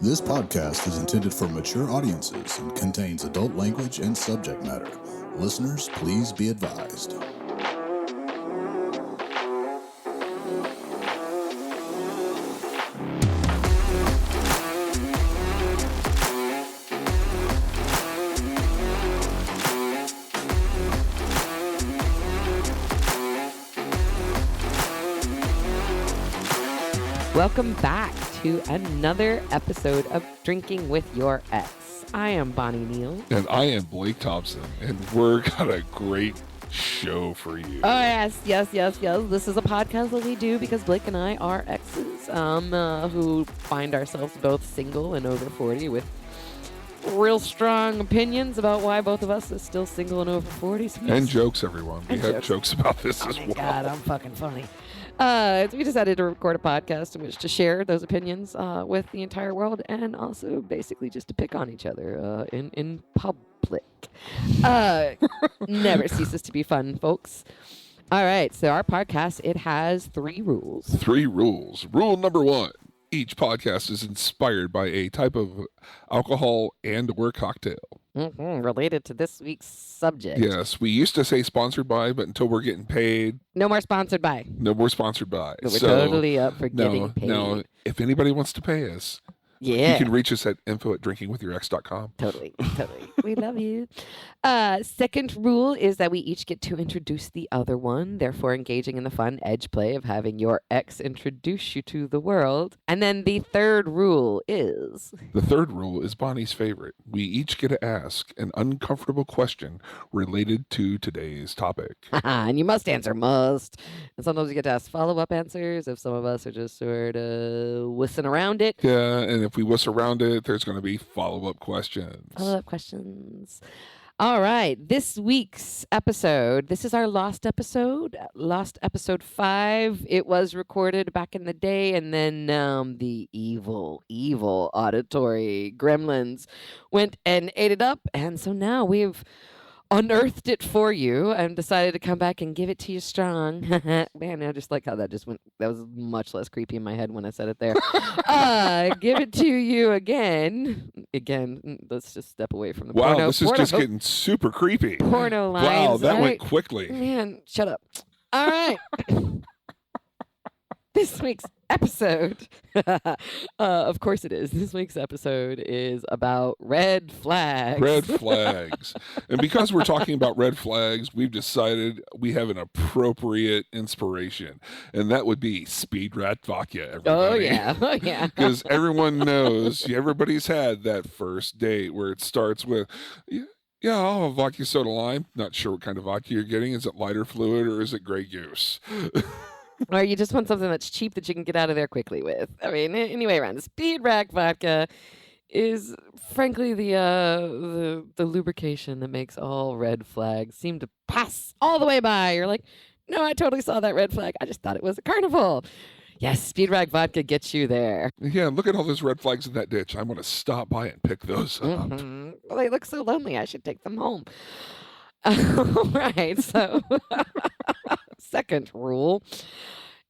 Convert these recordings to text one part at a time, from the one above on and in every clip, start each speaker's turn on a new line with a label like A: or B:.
A: This podcast is intended for mature audiences and contains adult language and subject matter. Listeners, please be advised.
B: Welcome back to another episode of Drinking with Your Ex. I am Bonnie Neal.
C: And I am Blake Thompson, and we're got a great show for you.
B: Oh, yes. This is a podcast that we do because Blake and I are exes who find ourselves both single and over 40 with real strong opinions about why both of us are still single and over 40. So
C: and jokes, everyone. We have jokes about this as well.
B: God, I'm fucking funny. So we decided to record a podcast in which to share those opinions with the entire world and also basically just to pick on each other in public. Never ceases to be fun, folks. All right, so our podcast, it has 3 rules.
C: 3 rules. Rule number 1. Each podcast is inspired by a type of alcohol and or cocktail.
B: Related to this week's subject.
C: Yes, we used to say sponsored by, but until we're getting paid.
B: No more sponsored by.
C: No more sponsored by.
B: But we're totally up for getting paid.
C: No, if anybody wants to pay us,
B: yeah,
C: you can reach us at info@drinkingwithyourx.com.
B: Totally. We love you. Second rule is that we each get to introduce the other one, therefore engaging in the fun edge play of having your ex introduce you to the world. And then the third rule is...
C: The third rule is Bonnie's favorite. We each get to ask an uncomfortable question related to today's topic.
B: And you must answer must. And sometimes you get to ask follow-up answers if some of us are just sort of whistling around it.
C: Yeah, and if we wuss around it, there's going to be follow-up questions.
B: Follow-up questions. All right. This week's episode, this is our lost episode 5. It was recorded back in the day, and then the evil auditory gremlins went and ate it up. And so now we've unearthed it for you and decided to come back and give it to you strong. Man, I just like how that just went. That was much less creepy in my head when I said it there. Give it to you again. Let's just step away from the porno.
C: Wow, this is just getting super creepy.
B: Porno lines.
C: Wow, that
B: right?
C: went quickly.
B: Man, shut up. All right. This week's episode, of course it is. This week's episode is about red flags.
C: Red flags. And because we're talking about red flags, we've decided we have an appropriate inspiration. And that would be Speed Rat Vodka, everybody.
B: Oh, yeah.
C: Because everyone knows, everybody's had that first date where it starts with... Yeah, I'll have vodka soda lime. Not sure what kind of vodka you're getting. Is it lighter fluid or is it Grey Goose?
B: Or you just want something that's cheap that you can get out of there quickly with. I mean, anyway, around the Speed Rack Vodka is frankly the lubrication that makes all red flags seem to pass all the way by. You're like, no, I totally saw that red flag. I just thought it was a carnival. Yes, Speed Rack Vodka gets you there.
C: Yeah, look at all those red flags in that ditch. I'm going to stop by and pick those up.
B: Mm-hmm. Well, they look so lonely. I should take them home. All right, so second rule.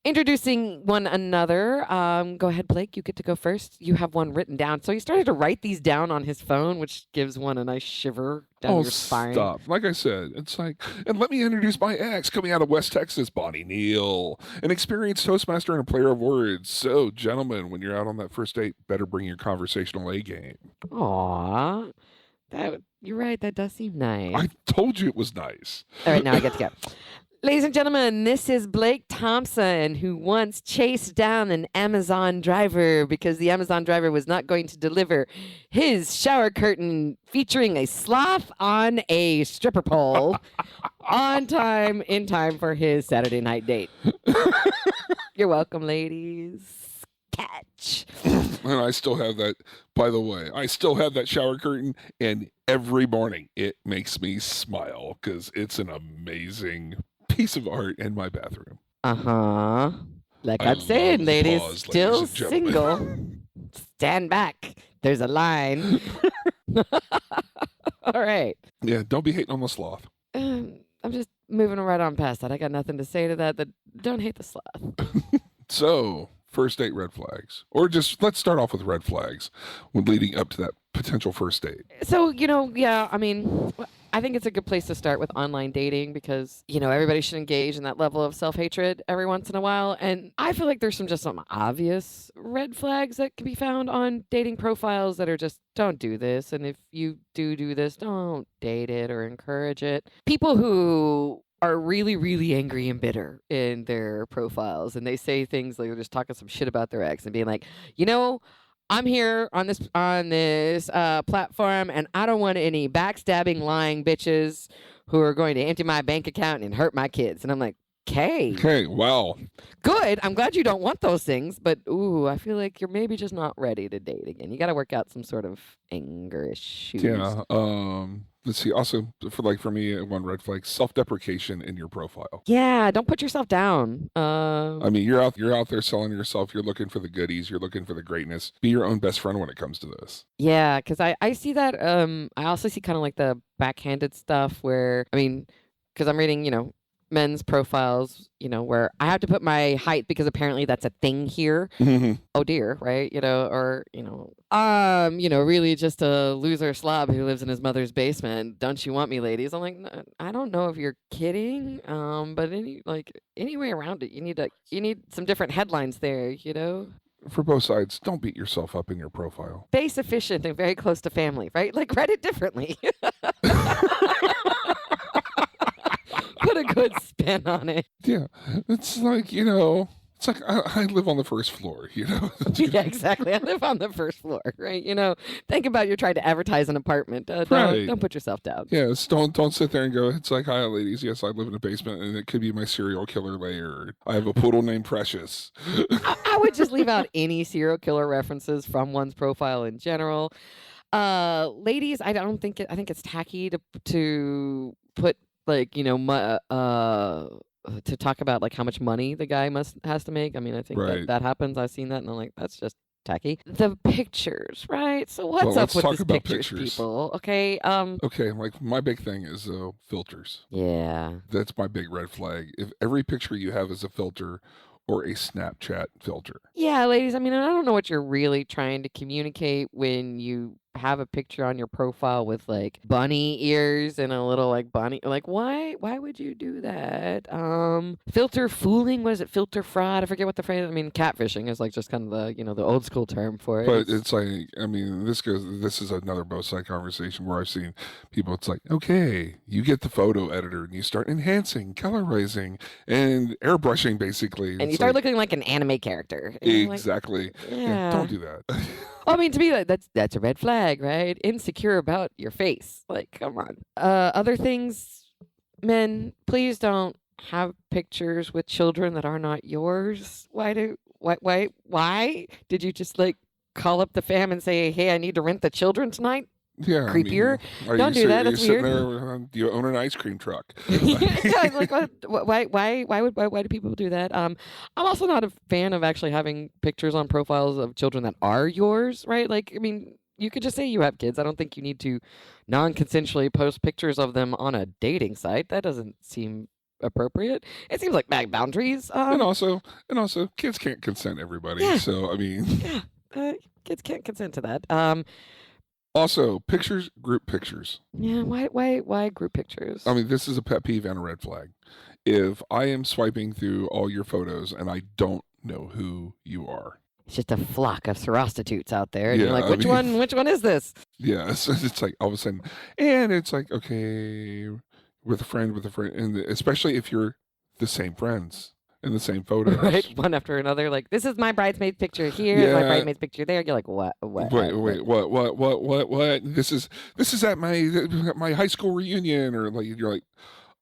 B: Introducing one another. Go ahead, Blake. You get to go first. You have one written down. So he started to write these down on his phone, which gives one a nice shiver down your spine.
C: Stop. Like I said, it's like, and let me introduce my ex coming out of West Texas, Bonnie Neal, an experienced Toastmaster and a player of words. So, gentlemen, when you're out on that first date, better bring your conversational A game.
B: Aw. You're right. That does seem nice.
C: I told you it was nice.
B: All right, now I get to go. Ladies and gentlemen, this is Blake Thompson, who once chased down an Amazon driver because the Amazon driver was not going to deliver his shower curtain featuring a sloth on a stripper pole on time, in time for his Saturday night date. You're welcome, ladies. Catch.
C: And I still have that, by the way, I still have that shower curtain, and every morning it makes me smile because it's an amazing piece of art in my bathroom.
B: Uh-huh. Like I'm saying, ladies, still single. Stand back. There's a line. All right.
C: Yeah, don't be hating on the sloth.
B: I'm just moving right on past that. I got nothing to say to that. Don't hate the sloth.
C: So, first date red flags, or just let's start off with red flags when leading up to that potential first date.
B: So, I mean, I think it's a good place to start with online dating because, everybody should engage in that level of self-hatred every once in a while. And I feel like there's some obvious red flags that can be found on dating profiles that are just, don't do this. And if you do this, don't date it or encourage it. People who are really, really angry and bitter in their profiles, and they say things like they're just talking some shit about their ex and being like, I'm here on this platform, and I don't want any backstabbing, lying bitches who are going to empty my bank account and hurt my kids. And I'm like,
C: Okay, wow.
B: Good. I'm glad you don't want those things, but I feel like you're maybe just not ready to date again. You got to work out some sort of anger issues.
C: Yeah. Let's see. Also, for me, one red flag: self-deprecation in your profile.
B: Yeah, don't put yourself down.
C: I mean, you're out there selling yourself. You're looking for the goodies. You're looking for the greatness. Be your own best friend when it comes to this.
B: Yeah, because I see that. I also see kind of like the backhanded stuff where, because I'm reading, men's profiles, where I have to put my height because apparently that's a thing here.
C: Mm-hmm.
B: Oh dear, right? Really just a loser slob who lives in his mother's basement. Don't you want me, ladies? I'm like, "No, I don't know if you're kidding. But any way around it, you need some different headlines there,
C: For both sides, don't beat yourself up in your profile.
B: Stay sufficient and very close to family, right? Like, write it differently. Put a good spin on it.
C: Yeah, it's like, it's like I live on the first floor,
B: Yeah, exactly. I live on the first floor, right? Think about you're trying to advertise an apartment.
C: Right.
B: Don't put yourself down.
C: Yes, don't sit there and go, it's like, hi, ladies. Yes, I live in a basement, and it could be my serial killer lair. I have a poodle named Precious.
B: I would just leave out any serial killer references from one's profile in general. Ladies, I think it's tacky to put to talk about like how much money the guy has to make. I mean, I think
C: Right.
B: that happens. I've seen that, and I'm like, that's just tacky. The pictures, right? So what's
C: Well,
B: up
C: let's
B: with
C: talk
B: these
C: about
B: pictures,
C: pictures.
B: people? Okay.
C: Okay, like my big thing is filters.
B: Yeah.
C: That's my big red flag. If every picture you have is a filter or a Snapchat filter.
B: Yeah, ladies. I don't know what you're really trying to communicate when you have a picture on your profile with like bunny ears and a little like bunny. Like, why would you do that? Filter fooling. What is it? Filter fraud. I forget what the phrase. Catfishing is like just kind of the old school term for it.
C: But it's like, this is another both side conversation where I've seen people, it's like, okay, you get the photo editor and you start enhancing, colorizing, and airbrushing basically.
B: And you start looking like an anime character.
C: Exactly.
B: Like,
C: Yeah, don't do that.
B: To me, that's a red flag, right? Insecure about your face. Like, come on. Other things, men, please don't have pictures with children that are not yours. Why did you just like call up the fam and say, hey, I need to rent the children tonight?
C: Yeah,
B: Creepier. Don't do that. That's weird.
C: There, you own an ice cream truck.
B: Yeah, like why do people do that? I'm also not a fan of actually having pictures on profiles of children that are yours, right? Like, you could just say you have kids. I don't think you need to non-consensually post pictures of them on a dating site. That doesn't seem appropriate. It seems like bad boundaries.
C: And also, kids can't consent, everybody.
B: Yeah.
C: So
B: Kids can't consent to that.
C: Also, pictures, group pictures.
B: Yeah, why group pictures?
C: This is a pet peeve and a red flag. If I am swiping through all your photos and I don't know who you are.
B: It's just a flock of prostitutes out there, and
C: Yeah,
B: you're like, which one is this?
C: Yeah, so it's like all of a sudden, and it's like, okay, with a friend, and especially if you're the same friends in the same photos.
B: Right, one after another. Like, this is my bridesmaid's picture here, my bridesmaid's picture there. You're like, what?
C: Wait, what? This is at my high school reunion, or like you're like,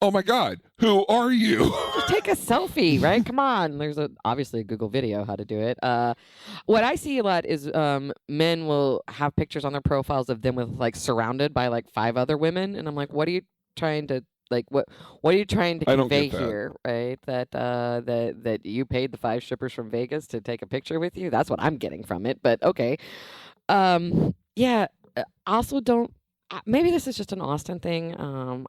C: oh my God, who are you?
B: Just take a selfie, right? Come on. There's obviously a Google video how to do it. What I see a lot is men will have pictures on their profiles of them with like surrounded by like 5 other women, and I'm like, what are you trying to? Like, what are you trying to convey here, right? That you paid the 5 strippers from Vegas to take a picture with you? That's what I'm getting from it. But okay, yeah. Also, don't. Maybe this is just an Austin thing.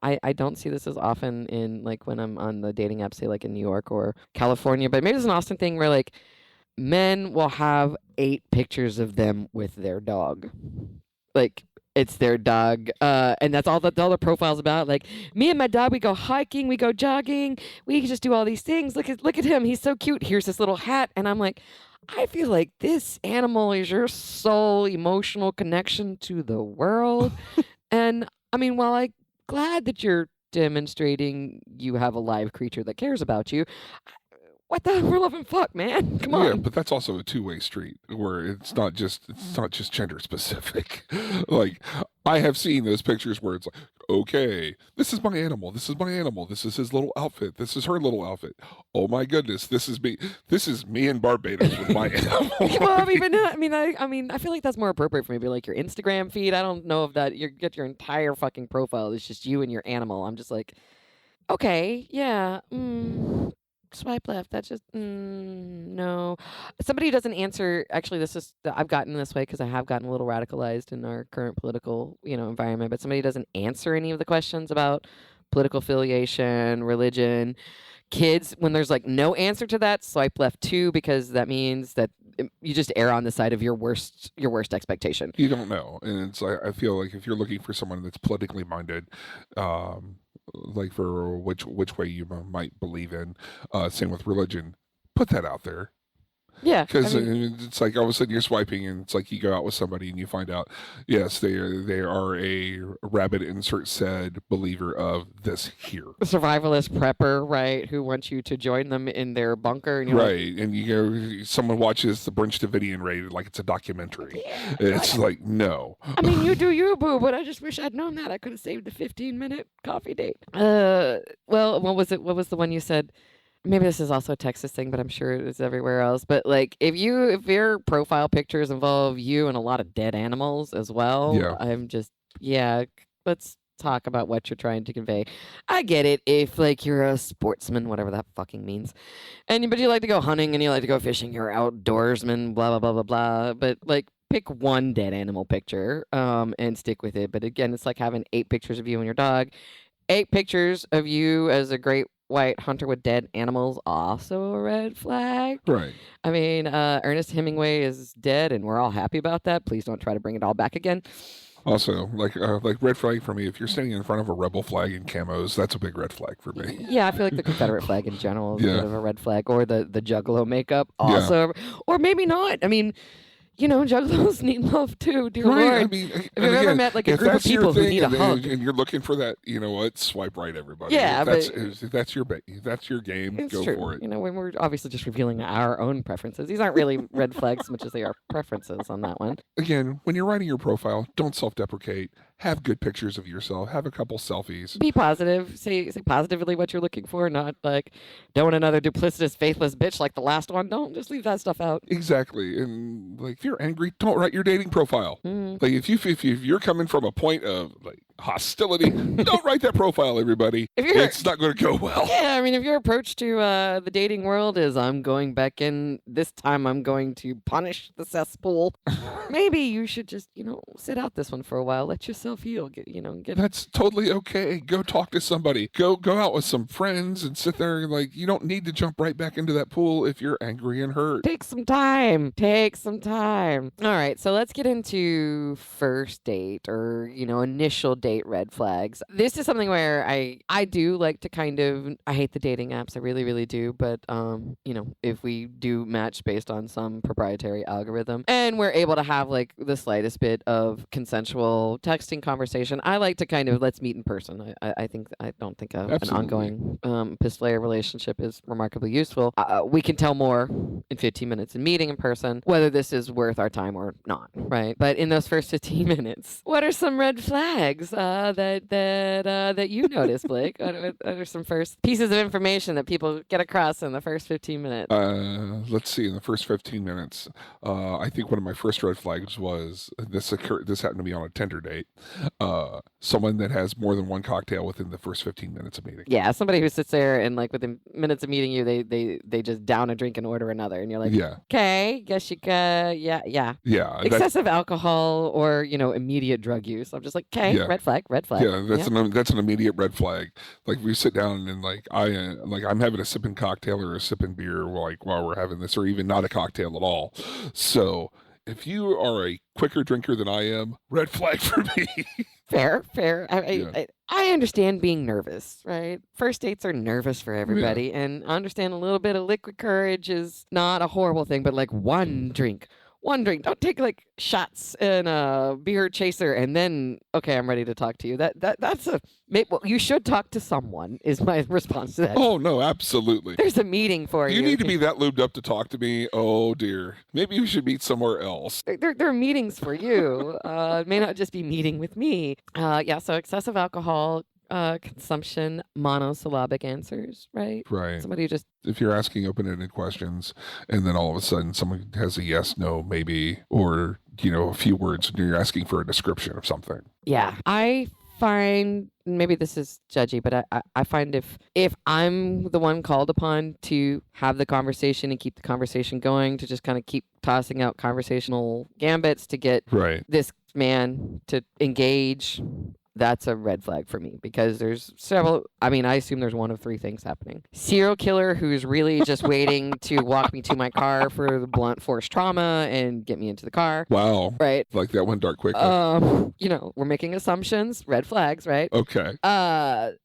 B: I don't see this as often in like when I'm on the dating app, say like in New York or California. But maybe it's an Austin thing where like men will have 8 pictures of them with their dog. Like, it's their dog, and that's all the profile's about. Like, me and my dog, we go hiking, we go jogging, we just do all these things. Look at him, he's so cute. Here's this little hat, and I'm like, I feel like this animal is your sole emotional connection to the world. And I mean, while I'm glad that you're demonstrating you have a live creature that cares about you, what the for love and fuck, man? Come on.
C: Yeah, but that's also a two-way street where it's not just gender specific. Like, I have seen those pictures where it's like, okay, this is my animal, this is my animal, this is his little outfit, this is her little outfit. Oh my goodness, this is me in Barbados with my animal.
B: Well, I mean, I feel like that's more appropriate for maybe like your Instagram feed. I don't know if that you get your entire fucking profile. It's just you and your animal. I'm just like, okay, yeah. Swipe left. That's just no. Somebody who doesn't answer. Actually, I've gotten this way because I have gotten a little radicalized in our current political, environment. But somebody who doesn't answer any of the questions about political affiliation, religion, kids. When there's like no answer to that, swipe left too, because that means that you just err on the side of your worst expectation.
C: You don't know, and it's like I feel like if you're looking for someone that's politically minded, like for which way you might believe in, same with religion, put that out there.
B: Yeah,
C: because it's like all of a sudden you're swiping and it's like you go out with somebody and you find out, yes, they are a rabid insert said believer of this here.
B: A survivalist prepper, right, who wants you to join them in their bunker. And you're
C: right, like, and someone watches the Branch Davidian raid like it's a documentary. Yeah, it's like, no.
B: I mean, you do you, boo, but I just wish I'd known that. I could have saved a 15-minute coffee date. Well, what was it? What was the one you said? Maybe this is also a Texas thing, but I'm sure it is everywhere else. But like, if your profile pictures involve you and a lot of dead animals as well, let's talk about what you're trying to convey. I get it if like you're a sportsman, whatever that fucking means, but you like to go hunting and you like to go fishing, you're outdoorsman, blah blah blah blah blah. But like, pick one dead animal picture, and stick with it. But again, it's like having 8 pictures of you and your dog, 8 pictures of you as a great white hunter with dead animals, also a red flag.
C: Right.
B: I mean, Ernest Hemingway is dead, and we're all happy about that. Please don't try to bring it all back again.
C: Also, like red flag for me, if you're standing in front of a rebel flag in camos, that's a big red flag for me.
B: Yeah, I feel like the Confederate flag in general is a bit of a red flag, or the Juggalo makeup also, or maybe not. I mean, juggalos need love too, dear Lord.
C: I mean,
B: if you've ever met like a group of people who need a hug,
C: and you're looking for that, swipe right, everybody.
B: Yeah,
C: if that's your game, go
B: true.
C: for it.
B: When we're obviously just revealing our own preferences. These aren't really red flags as much as they are preferences on that one.
C: Again, when you're writing your profile, don't self-deprecate. Have good pictures of yourself. Have a couple selfies.
B: Be positive. Say positively what you're looking for, not like, don't want another duplicitous, faithless bitch like the last one. Don't just leave that stuff out.
C: Exactly. And like, if you're angry, don't write your dating profile. Like if you're coming from a point of like hostility, don't write that profile, everybody. It's not going to go well.
B: Yeah, I mean, if your approach to the dating world is, I'm going back in, this time I'm going to punish the cesspool, maybe you should just, sit out this one for a while. Let yourself heal.
C: That's totally okay. Go talk to somebody. Go out with some friends and sit there. Like, you don't need to jump right back into that pool if you're angry and hurt.
B: Take some time. All right, so let's get into first date or, initial date red flags. This is something where I do like to kind of, I hate the dating apps. I really, really do. But, if we do match based on some proprietary algorithm and we're able to have like the slightest bit of consensual texting conversation, I like to kind of, let's meet in person. I don't think an ongoing piss-layer relationship is remarkably useful. We can tell more in 15 minutes in meeting in person whether this is worth our time or not, right? But in those first 15 minutes, what are some red flags that you notice, Blake? What are some first pieces of information that people get across in the first 15 minutes?
C: Let's see. In the first 15 minutes, I think one of my first red flags was this happened to me on a Tinder date. Someone that has more than one cocktail within the first 15 minutes of meeting.
B: Yeah, somebody who sits there and like within minutes of meeting you, they just down a drink and order another, and you're like, okay, guess you can, yeah.
C: Yeah.
B: Excessive alcohol or immediate drug use. I'm just like, okay, red flag. flag.
C: Yeah, that's
B: Yeah.
C: that's an immediate red flag. Like we sit down and I'm having a sipping cocktail or a sipping beer while we're having this, or even not a cocktail at all. So if you are a quicker drinker than I am, red flag for me.
B: Fair.
C: Yeah.
B: I understand being nervous, right? First dates are nervous for everybody, and I understand a little bit of liquid courage is not a horrible thing, but like one drink. Don't take like shots in a beer chaser and then okay, I'm ready to talk to you. That's well, you should talk to someone. Is my response to that.
C: Oh no, absolutely.
B: There's a meeting for you.
C: You need to be that lubed up to talk to me. Oh dear, maybe we should meet somewhere else.
B: There are meetings for you. It may not just be meeting with me. Yeah. So excessive alcohol consumption, monosyllabic answers, right?
C: Right.
B: Somebody who just
C: If you're asking open-ended questions and then all of a sudden someone has a yes, no, maybe, or a few words and you're asking for a description of something.
B: yeah. I find maybe this is judgy, but I find if I'm the one called upon to have the conversation and keep the conversation going, to just kind of keep tossing out conversational gambits to get
C: Right.
B: this man to engage, that's a red flag for me because there's several. I mean, I assume there's one of three things happening. Serial killer who's really just waiting to walk me to my car for the blunt force trauma and get me into the car.
C: Wow.
B: Right.
C: Like that went dark quickly.
B: We're making assumptions, red flags, right?
C: Okay.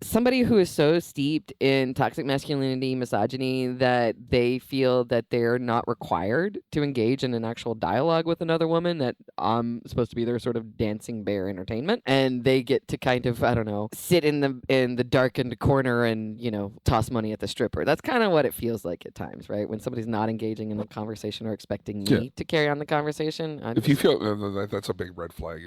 B: Somebody who is so steeped in toxic masculinity, misogyny, that they feel that they're not required to engage in an actual dialogue with another woman, that I'm supposed to be their sort of dancing bear entertainment, and they get to kind of, I don't know, sit in the darkened corner and, toss money at the stripper. That's kind of what it feels like at times, right? When somebody's not engaging in the conversation or expecting me to carry on the conversation.
C: If you feel that's a big red flag.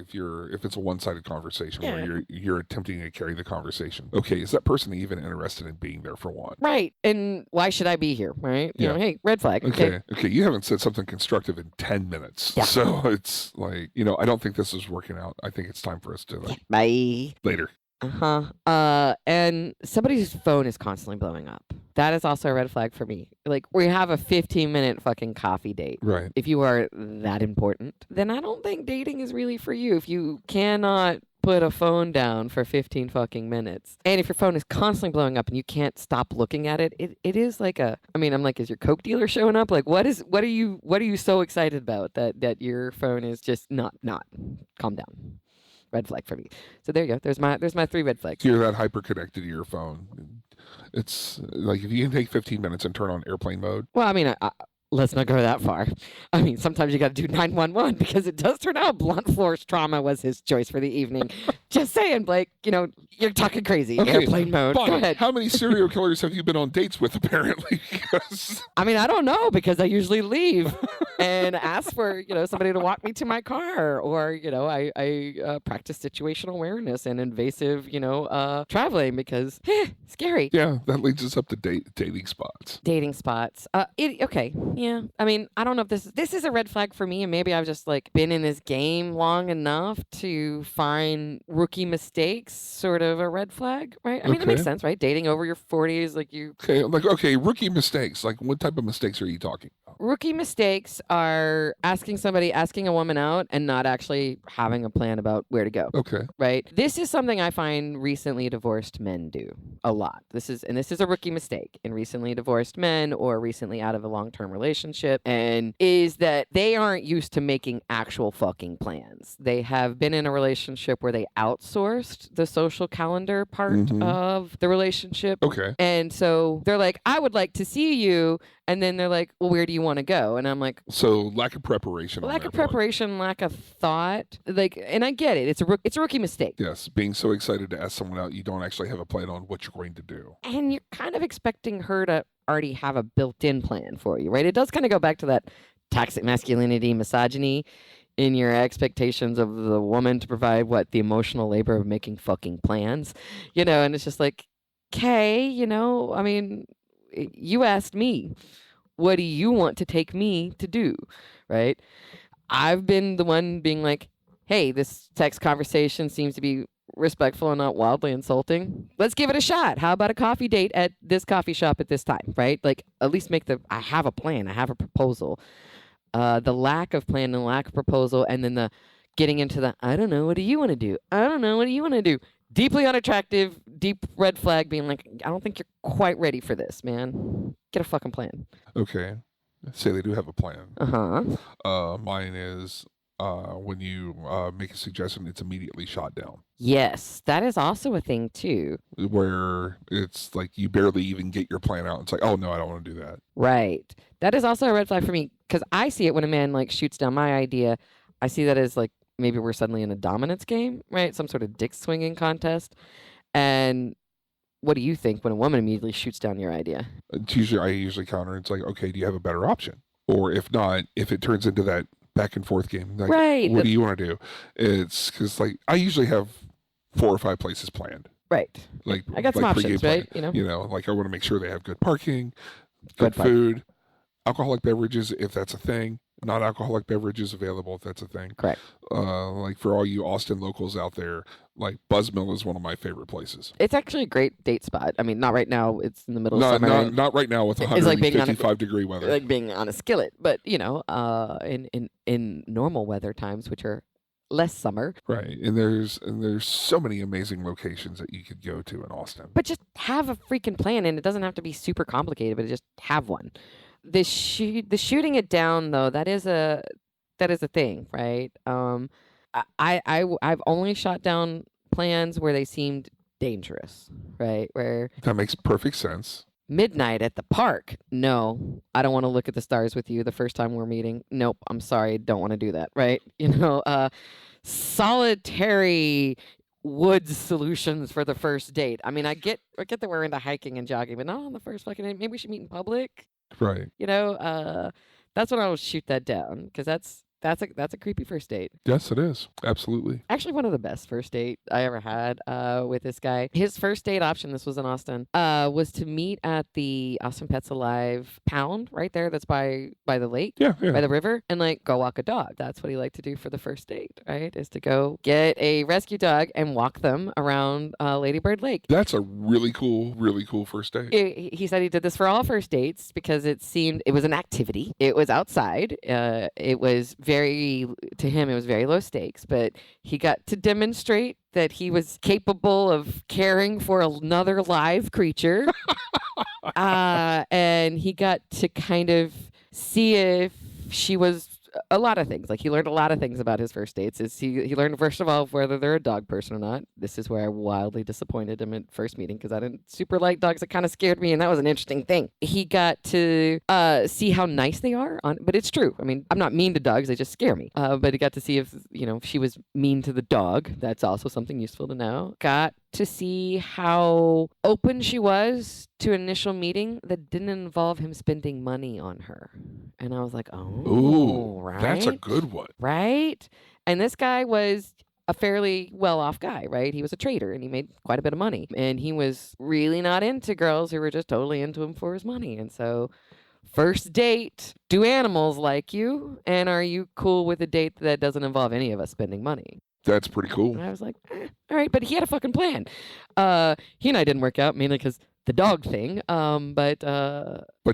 C: If it's a one-sided conversation where you're attempting to carry the conversation. Okay, is that person even interested in being there for one?
B: Right. And why should I be here, right? Hey, red flag.
C: Okay, you haven't said something constructive in 10 minutes.
B: Yeah.
C: So it's like, I don't think this is working out. I think it's time for us to
B: bye.
C: Later.
B: And somebody's phone is constantly blowing up. That is also a red flag for me. Like, we have a 15-minute fucking coffee date.
C: Right.
B: If you are that important, then I don't think dating is really for you. If you cannot put a phone down for 15 fucking minutes, and if your phone is constantly blowing up and you can't stop looking at it, it is like I'm like, is your Coke dealer showing up? Like, what are you so excited about that your phone is just not? Calm down. Red flag for me. So there you go. There's my three red flags.
C: You're that hyper connected to your phone. It's like if you can take 15 minutes and turn on airplane mode.
B: Well, I mean, let's not go that far. I mean, sometimes you got to do 911 because it does turn out blunt force trauma was his choice for the evening. Just saying, Blake, you're talking crazy. Okay, airplane mode.
C: Bonnie,
B: go ahead.
C: How many serial killers have you been on dates with, apparently?
B: I mean, I don't know because I usually leave and ask for, somebody to walk me to my car, or, I practice situational awareness and invasive, traveling because scary.
C: Yeah, that leads us up to dating spots.
B: Dating spots. Okay. Yeah. I mean, I don't know if this is a red flag for me, and maybe I've just been in this game long enough to find rookie mistakes sort of a red flag, right? I mean, it makes sense, right? Dating over your 40s,
C: Okay, rookie mistakes. Like, what type of mistakes are you talking about?
B: Rookie mistakes are asking a woman out and not actually having a plan about where to go.
C: Okay.
B: Right? This is something I find recently divorced men do a lot. This is a rookie mistake in recently divorced men or recently out of a long-term relationship, and is that they aren't used to making actual fucking plans. They have been in a relationship where they outsourced the social calendar part of the relationship.
C: Okay.
B: And so they're like, I would like to see you. And then they're like, well, where do you want to go? And I'm like,
C: so lack of preparation.
B: Lack of preparation, lack of thought. And I get it. It's a rookie mistake.
C: Yes, being so excited to ask someone out, you don't actually have a plan on what you're going to do.
B: And you're kind of expecting her to already have a built-in plan for you, right? It does kind of go back to that toxic masculinity, misogyny in your expectations of the woman to provide the emotional labor of making fucking plans, and it's just like, okay, I mean, you asked me, what do you want to take me to do, right? I've been the one being like, hey, this text conversation seems to be respectful and not wildly insulting. Let's give it a shot. How about a coffee date at this coffee shop at this time, right? Like, at least I have a plan. I have a proposal. The lack of plan and lack of proposal, and then the getting into the, I don't know, what do you want to do? I don't know, what do you want to do? Deeply unattractive, deep red flag, being like, I don't think you're quite ready for this, man. Get a fucking plan.
C: Okay. Say they do have a plan.
B: Uh-huh.
C: Mine is when you make a suggestion, it's immediately shot down.
B: Yes, that is also a thing, too.
C: Where it's like you barely even get your plan out. It's like, oh, no, I don't want to do that.
B: Right. That is also a red flag for me, because I see it when a man, like, shoots down my idea. I see that as, like, maybe we're suddenly in a dominance game, right? Some sort of dick swinging contest. And what do you think when a woman immediately shoots down your idea?
C: I usually counter. It's like, okay, do you have a better option? Or if not, if it turns into that back and forth game, like,
B: Right.
C: what do you want to do? It's because, like, I usually have 4 or 5 places planned.
B: Right.
C: Like,
B: I got some options, right?
C: Like I want to make sure they have good parking,
B: Good
C: food, alcoholic beverages if that's a thing, non-alcoholic beverages available if that's a thing.
B: Correct.
C: Like for all you Austin locals out there, like Buzzmill is one of my favorite places.
B: It's actually a great date spot. I mean, not right now. It's in the middle of summer.
C: Not right now with
B: It's like being on
C: 155-degree weather.
B: Like being on a skillet, but in normal weather times, which are less summer.
C: Right. And there's so many amazing locations that you could go to in Austin.
B: But just have a freaking plan, and it doesn't have to be super complicated, but just have one. The shooting it down though, that is a thing, right? I've only shot down plans where they seemed dangerous, right? Where
C: that makes perfect sense.
B: Midnight at the park. No, I don't want to look at the stars with you the first time we're meeting. Nope, I'm sorry, don't want to do that, right? Solitary woods solutions for the first date. I mean, I get that we're into hiking and jogging, but not on the first fucking date. Maybe we should meet in public.
C: Right.
B: That's when I'll shoot that down, because that's a creepy first date.
C: Yes, it is. Absolutely.
B: Actually, one of the best first date I ever had with this guy. His first date option, this was in Austin, was to meet at the Austin Pets Alive pound right there. That's by the lake,
C: yeah,
B: by the river, and like go walk a dog. That's what he liked to do for the first date, right? Is to go get a rescue dog and walk them around Lady Bird Lake.
C: That's a really cool first date.
B: He said he did this for all first dates because it was an activity. It was outside. It was to him, it was very low stakes, but he got to demonstrate that he was capable of caring for another live creature. And he got to kind of see if she was a lot of things. Like, he learned a lot of things about his first dates. He learned, first of all, whether they're a dog person or not. This is where I wildly disappointed him at first meeting, because I didn't super like dogs. It kind of scared me, and that was an interesting thing. He got to see how nice they are, but it's true. I mean, I'm not mean to dogs. They just scare me. But he got to see if she was mean to the dog. That's also something useful to know. Got to see how open she was to an initial meeting that didn't involve him spending money on her. And I was like, oh, right?
C: That's a good one.
B: Right? And this guy was a fairly well-off guy, right? He was a trader, and he made quite a bit of money. And he was really not into girls who were just totally into him for his money. And so, first date, do animals like you? And are you cool with a date that doesn't involve any of us spending money?
C: That's pretty cool.
B: And I was like, all right, but he had a fucking plan. He and I didn't work out, mainly because the dog thing.
C: But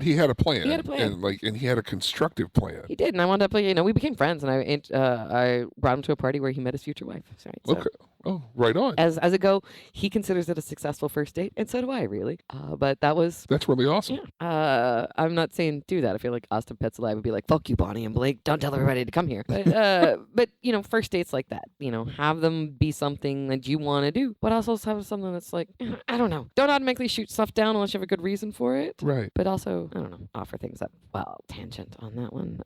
C: he had a plan.
B: He had a plan.
C: And he had a constructive plan.
B: He did, and I wound up, we became friends, and I brought him to a party where he met his future wife. Right, so
C: okay. Oh, right on.
B: As a go, he considers it a successful first date, and so do I, really. But that's
C: really awesome.
B: Yeah. I'm not saying do that. I feel like Austin Pets Alive would be like, fuck you, Bonnie and Blake. Don't tell everybody to come here. But first dates like that. Have them be something that you want to do, but also have something that's like, I don't know. Don't automatically shoot stuff down unless you have a good reason for it.
C: Right.
B: But also, I don't know, offer things up. Well, tangent on that one.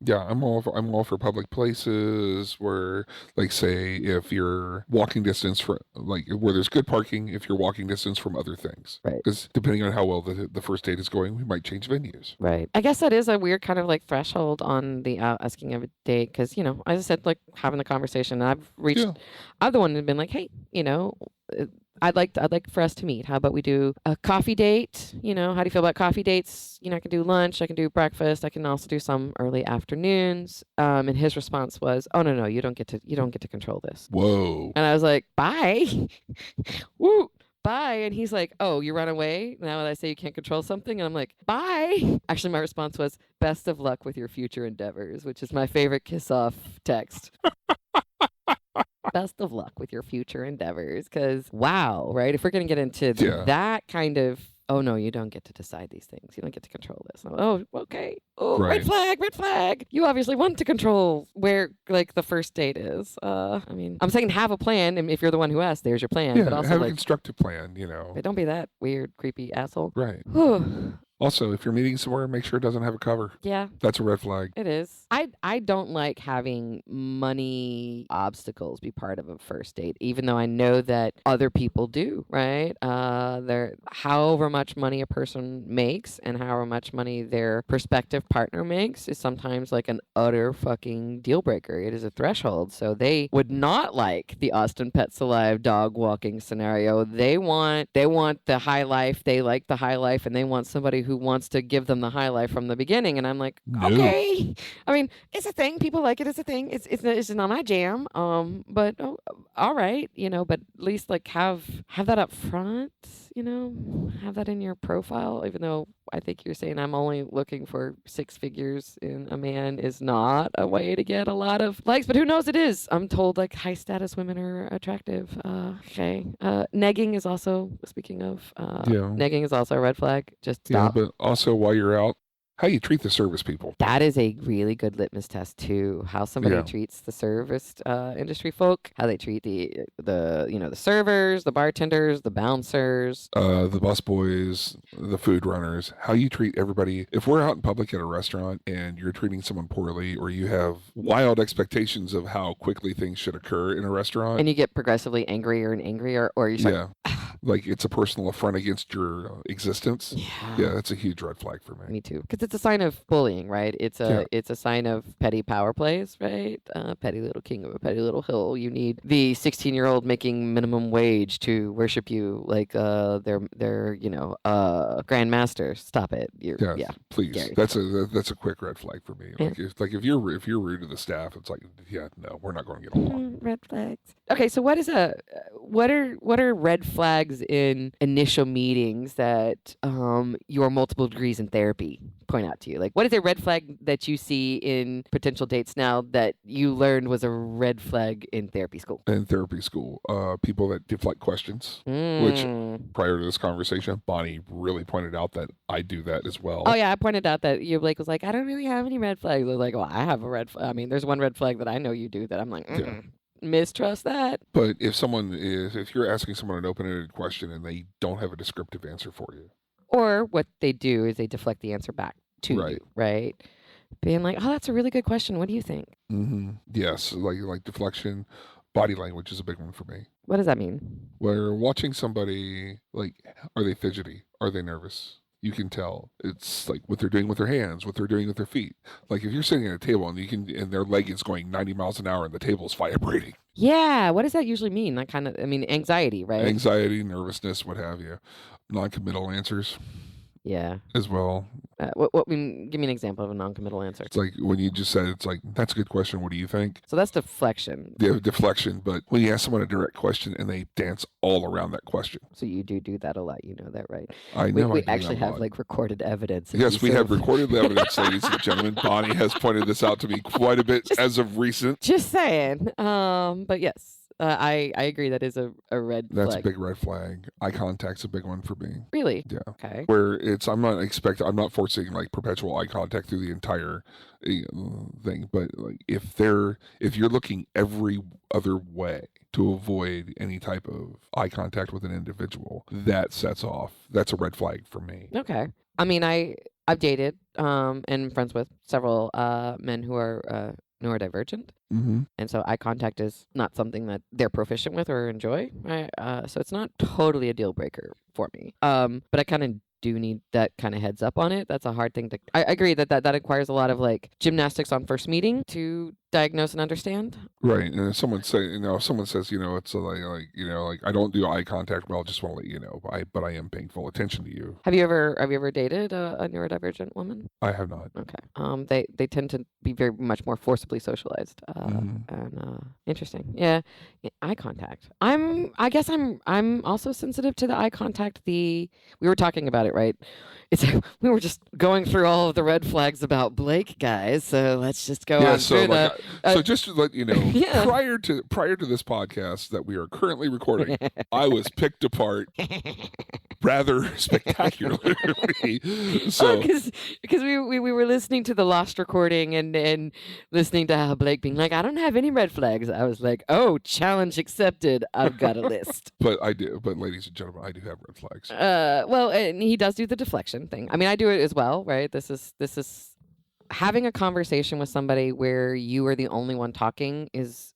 C: Yeah, I'm all for public places where, like, say, if you're walking distance from, like, where there's good parking, if you're walking distance from other things.
B: Right.
C: Because depending on how well the first date is going, we might change venues.
B: Right. I guess that is a weird kind of like threshold on the asking of a date, because, as I said, like, having the conversation, I've reached, I'm the one who's been like, hey, I'd like for us to meet. How about we do a coffee date? How do you feel about coffee dates? I can do lunch, I can do breakfast, I can also do some early afternoons. And his response was, "Oh no, you don't get to control this."
C: Whoa.
B: And I was like, "Bye." Woo. Bye. And he's like, "Oh, you run away now that I say you can't control something?" And I'm like, "Bye." Actually, my response was, "Best of luck with your future endeavors," which is my favorite kiss off text. best of luck with your future endeavors. Because, wow, right? If we're going to get into that kind of, oh, no, you don't get to decide these things. You don't get to control this. Oh, okay. Oh,
C: Right.
B: red flag. You obviously want to control where, like, the first date is. I mean, I'm saying have a plan. And if you're the one who asked, there's your plan.
C: Yeah,
B: but also,
C: have a
B: like,
C: constructive plan, you know.
B: don't be that weird, creepy asshole.
C: Right.
B: Whew.
C: Also, if you're meeting somewhere, make sure it doesn't have a cover.
B: Yeah.
C: That's a red flag.
B: It is. I don't like having money obstacles be part of a first date, even though I know that other people do, right? However much money a person makes and however much money their prospective partner makes is sometimes like an utter fucking deal breaker. It is a threshold. So they would not like the Austin Pets Alive dog walking scenario. They want the high life. They like the high life, and they want somebody who wants to give them the high life from the beginning. And I'm like, okay. I mean, it's a thing. People like it. It's a thing. It's not my jam. But all right, but at least like have that up front, have that in your profile, even though I think you're saying I'm only looking for 6 figures in a man is not a way to get a lot of likes, but who knows, it is. I'm told like high status women are attractive. Okay. Negging is also, speaking of, negging is also a red flag. Just stop.
C: Yeah, but also while you're out, how you treat the service people.
B: That is a really good litmus test too. How somebody treats the service industry folk, how they treat the servers, the bartenders, the bouncers,
C: the busboys, the food runners. How you treat everybody. If we're out in public at a restaurant and you're treating someone poorly, or you have wild expectations of how quickly things should occur in a restaurant,
B: and you get progressively angrier and angrier, or you start,
C: like it's a personal affront against your existence. Yeah, that's a huge red flag for me.
B: Me too, because it's a sign of bullying, right? It's a sign of petty power plays, right? Petty little king of a petty little hill. You need the 16-year-old making minimum wage to worship you like their grandmaster. Stop it.
C: Please.
B: Scary.
C: That's a quick red flag for me. Like if you're rude to the staff, it's like, no, we're not going to get along.
B: Red flags. Okay, so what are red flags in initial meetings that your multiple degrees in therapy point out to you? Like, what is a red flag that you see in potential dates now that you learned was a red flag in therapy school?
C: In therapy school, people that deflect questions, which prior to this conversation, Bonnie really pointed out that I do that as well.
B: Oh yeah, I pointed out that Blake was like, I don't really have any red flags. I was like, well, I have a red flag. I mean, there's one red flag that I know you do that I'm like, mistrust that.
C: But if you're asking someone an open-ended question and they don't have a descriptive answer for you,
B: or what they do is they deflect the answer back to you, right? Being like, oh, that's a really good question. What do you think?
C: Mm-hmm. Yes, like deflection. Body language is a big one for me.
B: What does that mean?
C: Where watching somebody, like, are they fidgety? Are they nervous? You can tell. It's like what they're doing with their hands, what they're doing with their feet. Like if you're sitting at a table and their leg is going 90 miles an hour and the table is vibrating.
B: Yeah. What does that usually mean? That kind of, anxiety, right?
C: Anxiety, nervousness, what have you. Non-committal answers.
B: Yeah.
C: As well.
B: Give me an example of a non-committal answer.
C: It's like when you just said, it's like, that's a good question. What do you think?
B: So that's deflection.
C: Yeah, deflection. But when you ask someone a direct question and they dance all around that question.
B: So you do that a lot. You know that, right?
C: I know.
B: We actually have like recorded evidence.
C: Yes, we have recorded evidence, ladies and gentlemen. Bonnie has pointed this out to me quite a bit as of recent.
B: Just saying. But yes. I agree that is a red flag.
C: That's a big red flag. Eye contact's a big one for me.
B: Really?
C: Yeah.
B: Okay.
C: Where I'm not forcing like perpetual eye contact through the entire thing, but like if you're looking every other way to avoid any type of eye contact with an individual, that's a red flag for me.
B: Okay. I mean, I've dated and friends with several men who are neurodivergent.
C: Mm-hmm.
B: And so eye contact is not something that they're proficient with or enjoy. Right? So it's not totally a deal breaker for me. But I kind of do need that kind of heads up on it. That's a hard thing to. I agree that requires a lot of like gymnastics on first meeting to diagnose and understand.
C: Right. And if someone says, it's like I don't do eye contact well, just want to let you know, but I am paying full attention to you.
B: Have you ever dated a neurodivergent woman?
C: I have not.
B: Okay. They tend to be very much more forcibly socialized. And interesting. Yeah. Eye contact. I guess I'm also sensitive to the eye contact. We were talking about it it, right? It's we were just going through all of the red flags about Blake, guys. So let's just go on
C: so
B: through
C: like, so just to let you know,
B: Yeah.
C: prior to this podcast that we are currently recording, I was picked apart rather spectacularly. So
B: because we were listening to the lost recording and listening to how Blake being like, I don't have any red flags. I was like, oh, challenge accepted. I've got a list.
C: but ladies and gentlemen, I do have red flags.
B: Well, and he does do the deflection thing. I mean, I do it as well, right? This is having a conversation with somebody where you are the only one talking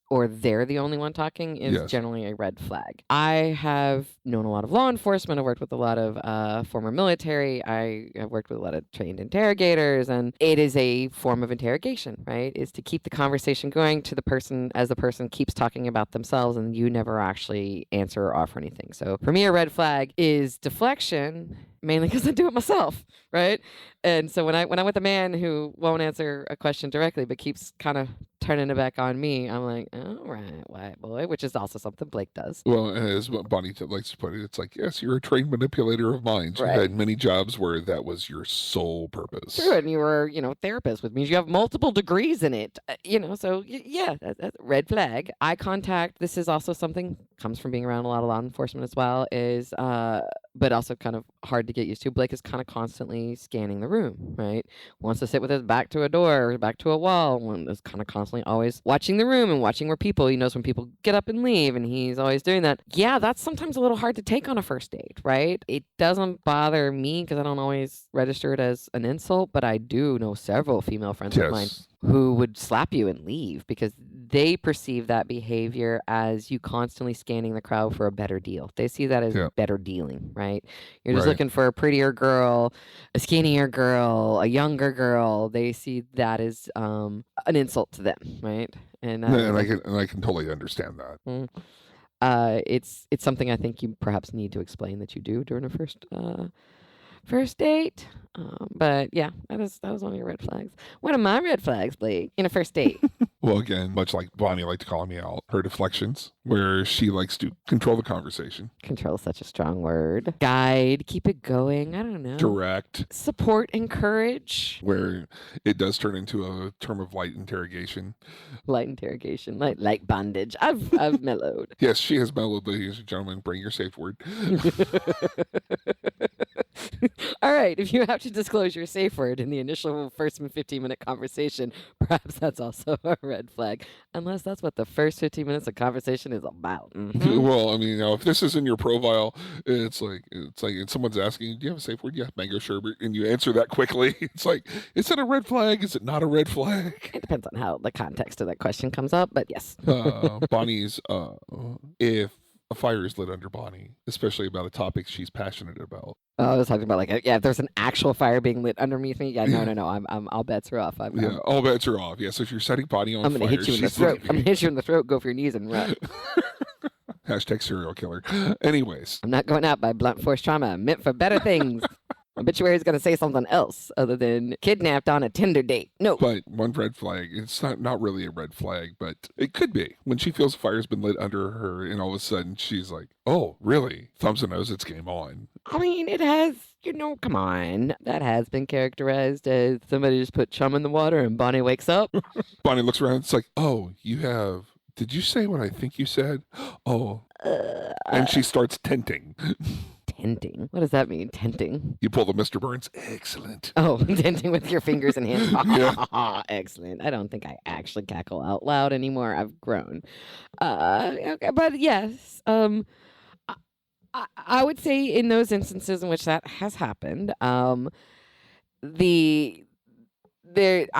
B: or they're the only one talking is
C: Yes.
B: generally a red flag. I have known a lot of law enforcement. I've worked with a lot of former military. I have worked with a lot of trained interrogators, and it is a form of interrogation, right? Is to keep the conversation going to the person as the person keeps talking about themselves and you never actually answer or offer anything. So for me, a red flag is deflection, mainly because I do it myself, right? And so when I'm with a man who won't answer a question directly but keeps kind of turning it back on me, I'm like, all right, white boy, which is also something Blake does.
C: Well, as Bonnie likes to put it, it's like, yes, you're a trained manipulator of minds.
B: Right.
C: You had many jobs where that was your sole purpose.
B: True, and you were, therapist, which means you have multiple degrees in it. So yeah, that's red flag. Eye contact. This is also something comes from being around a lot of law enforcement as well. Is but also kind of hard to get used to. Blake is kind of constantly scanning the room, right? Wants to sit with his back to a door or back to a wall. And is kind of constantly always watching the room and watching where people. He knows when people get up and leave, and he's always doing that. Yeah, that's sometimes a little hard to take on a first date, right? It doesn't bother me because I don't always register it as an insult, but I do know several female friends of mine who would slap you and leave because they perceive that behavior as you constantly scanning the crowd for a better deal. They see that as better dealing, right? You're just looking for a prettier girl, a skinnier girl, a younger girl. They see that as an insult to them, right? And
C: I can totally understand that.
B: It's something I think you perhaps need to explain that you do during a first date. But yeah, that was one of your red flags. One of my red flags, Blake, in a first date.
C: Well, again, much like Bonnie liked to call me out, her deflections, where she likes to control the conversation.
B: Control is such a strong word. Guide, keep it going. I don't know.
C: Direct.
B: Support, encourage.
C: Where it does turn into a term of light interrogation.
B: Light interrogation, light bondage. I've mellowed.
C: Yes, she has mellowed, ladies and gentlemen. Bring your safe word.
B: All right, if you have to disclose your safe word in the initial first 15-minute conversation, perhaps that's also a red flag, unless that's what the first 15 minutes of conversation is about. Mm-hmm.
C: Well, I mean, if this is in your profile, it's like if someone's asking, do you have a safe word? Yeah, mango sherbet, and you answer that quickly. It's like, is it a red flag? Is it not a red flag?
B: It depends on how the context of that question comes up, but yes.
C: Bonnie's, if a fire is lit under Bonnie, especially about a topic she's passionate about.
B: Oh, I was talking about if there's an actual fire being lit underneath me. Yeah, no. I'm all bets are off.
C: All bets are off. Yeah, so if you're setting Bonnie on fire,
B: I'm gonna hit you in the throat. I'm gonna hit you in the throat. Go for your knees and run.
C: Hashtag serial killer. Anyways,
B: I'm not going out by blunt force trauma. Meant for better things. Obituary is going to say something else other than kidnapped on a Tinder date. No.
C: But one red flag, it's not really a red flag, but it could be. When she feels a fire's been lit under her and all of a sudden she's like, oh, really? Thumbs and nose, it's game on.
B: I mean, it has, come on. That has been characterized as somebody just put chum in the water and Bonnie wakes up.
C: Bonnie looks around, it's like, oh, did you say what I think you said? Oh. And she starts tenting.
B: Tenting? What does that mean, tenting?
C: You pull the Mr. Burns. Excellent.
B: Oh, tenting with your fingers and hands.
C: Yeah.
B: Excellent. I don't think I actually cackle out loud anymore. I've grown. Okay, but yes. I would say in those instances in which that has happened, I'm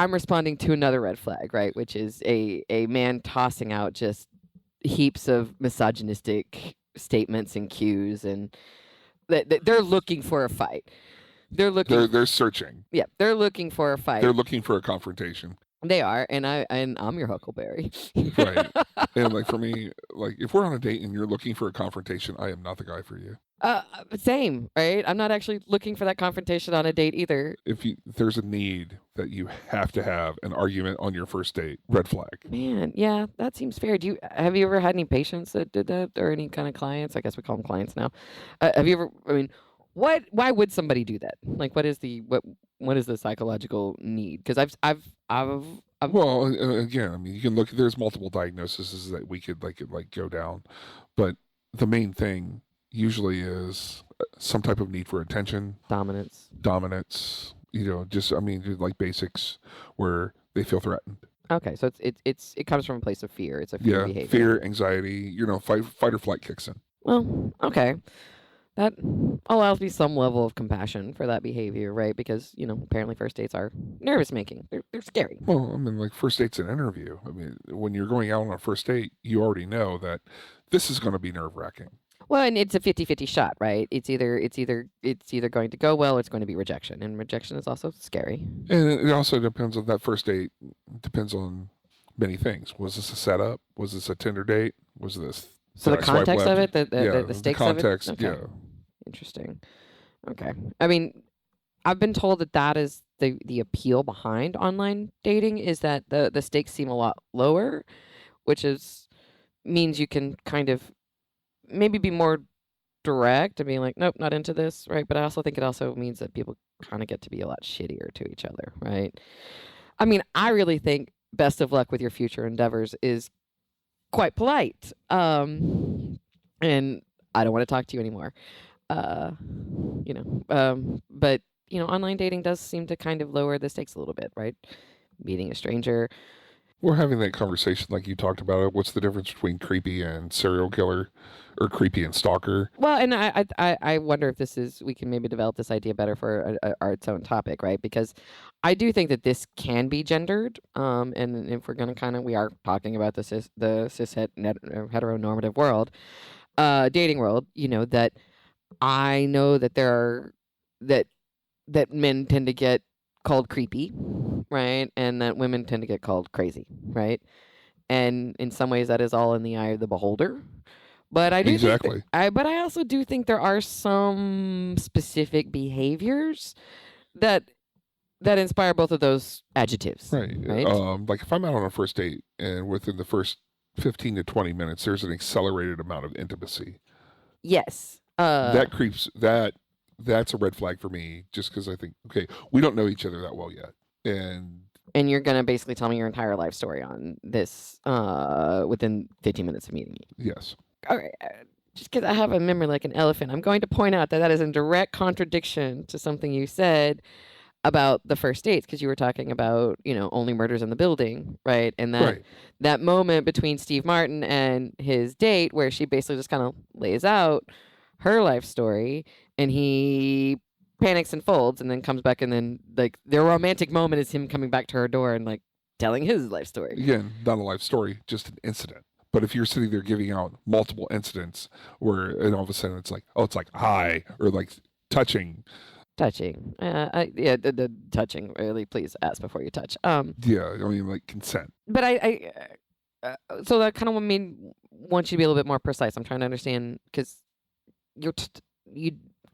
B: responding to another red flag, right? Which is a man tossing out just heaps of misogynistic statements and cues, and they're looking for a fight. They're
C: searching.
B: Yeah, they're looking for a fight.
C: They're looking for a confrontation.
B: They are, and I'm your huckleberry.
C: Right. And for me, if we're on a date and you're looking for a confrontation, I am not the guy for you.
B: Same, right? I'm not actually looking for that confrontation on a date either.
C: If there's a need that you have to have an argument on your first date, red flag.
B: Man, yeah, that seems fair. Have you ever had any patients that did that, or any kind of clients? I guess we call them clients now. Have you ever? I mean, why would somebody do that? Like, what is the psychological need? Because I've
C: Well, again, I mean, you can look. There's multiple diagnoses that we could go down, but the main thing usually is some type of need for attention,
B: dominance.
C: Just I mean, like basics where they feel threatened.
B: Okay, so it comes from a place of fear. It's a fear behavior.
C: Fear, anxiety. Fight or flight kicks in.
B: Well, okay. That allows me some level of compassion for that behavior, right? Because, apparently first dates are nervous-making. They're scary.
C: Well, I mean, like first date's an interview. I mean, when you're going out on a first date, you already know that this is going to be nerve-wracking.
B: Well, and it's a 50-50 shot, right? It's either going to go well or it's going to be rejection. And rejection is also scary.
C: And it also depends on that first date. Depends on many things. Was this a setup? Was this a Tinder date? Was this...
B: So the context of it, the stakes
C: context,
B: of it?
C: Okay.
B: Yeah. Interesting. Okay. I mean, I've been told that is the appeal behind online dating is that the stakes seem a lot lower, which means you can kind of maybe be more direct and be like, nope, not into this, right? But I also think it also means that people kind of get to be a lot shittier to each other, right? I mean, I really think best of luck with your future endeavors is quite polite. And I don't want to talk to you anymore. But online dating does seem to kind of lower the stakes a little bit, right? Meeting a stranger.
C: We're having that conversation like you talked about. What's the difference between creepy and serial killer, or creepy and stalker?
B: Well, and I wonder if we can maybe develop this idea better for its own topic, right? Because I do think that this can be gendered. And if we're gonna we are talking about the cis heteronormative world, dating world. That I know that there are that men tend to get called creepy, right? And that women tend to get called crazy, right? And in some ways that is all in the eye of the beholder. But I do
C: exactly.
B: But I also do think there are some specific behaviors that inspire both of those adjectives.
C: Right. Like if I'm out on a first date and within the first 15 to 20 minutes there's an accelerated amount of intimacy.
B: Yes.
C: That creeps that's a red flag for me, just because I think, okay, we don't know each other that well yet.
B: And you're going to basically tell me your entire life story on this within 15 minutes of meeting you.
C: Yes.
B: All right. Just because I have a memory like an elephant, I'm going to point out that is in direct contradiction to something you said about the first dates, because you were talking about, only murders in the building, right? And that moment between Steve Martin and his date where she basically just kind of lays out her life story and he panics and folds and then comes back, and then like their romantic moment is him coming back to her door and like telling his life story.
C: Again, not a life story, just an incident. But if you're sitting there giving out multiple incidents and all of a sudden it's like, oh, it's like hi, or like touching.
B: The touching. Really, please ask before you touch.
C: Yeah, I mean, like consent.
B: But so that kind of want you to be a little bit more precise. I'm trying to understand, because you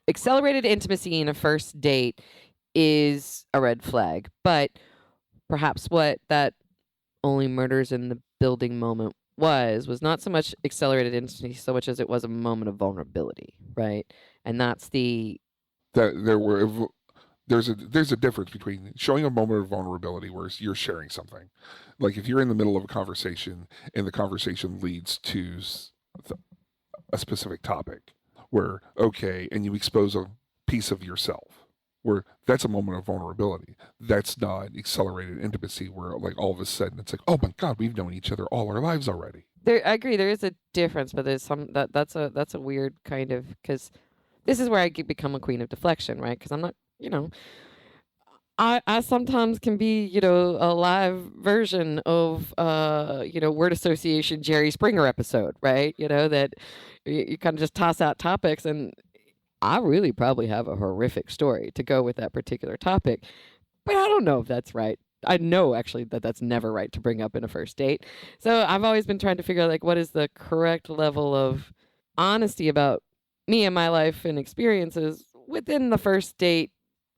B: accelerated intimacy in a first date is a red flag, but perhaps what that only murders in the building moment was not so much accelerated intimacy so much as it was a moment of vulnerability, right? And that's
C: there's a difference between showing a moment of vulnerability where you're sharing something. Like if you're in the middle of a conversation and the conversation leads to a specific topic where, okay, and you expose a piece of yourself, where that's a moment of vulnerability. That's not accelerated intimacy where like all of a sudden it's like, oh my God, we've known each other all our lives already.
B: I agree. There is a difference, but there's that's a weird kind of, because this is where I become a queen of deflection, right? Because I'm not, I sometimes can be, a live version of, word association Jerry Springer episode, right? That you kind of just toss out topics, and I really probably have a horrific story to go with that particular topic, but I don't know if that's right. I know actually that that's never right to bring up in a first date. So I've always been trying to figure out like what is the correct level of honesty about me and my life and experiences within the first date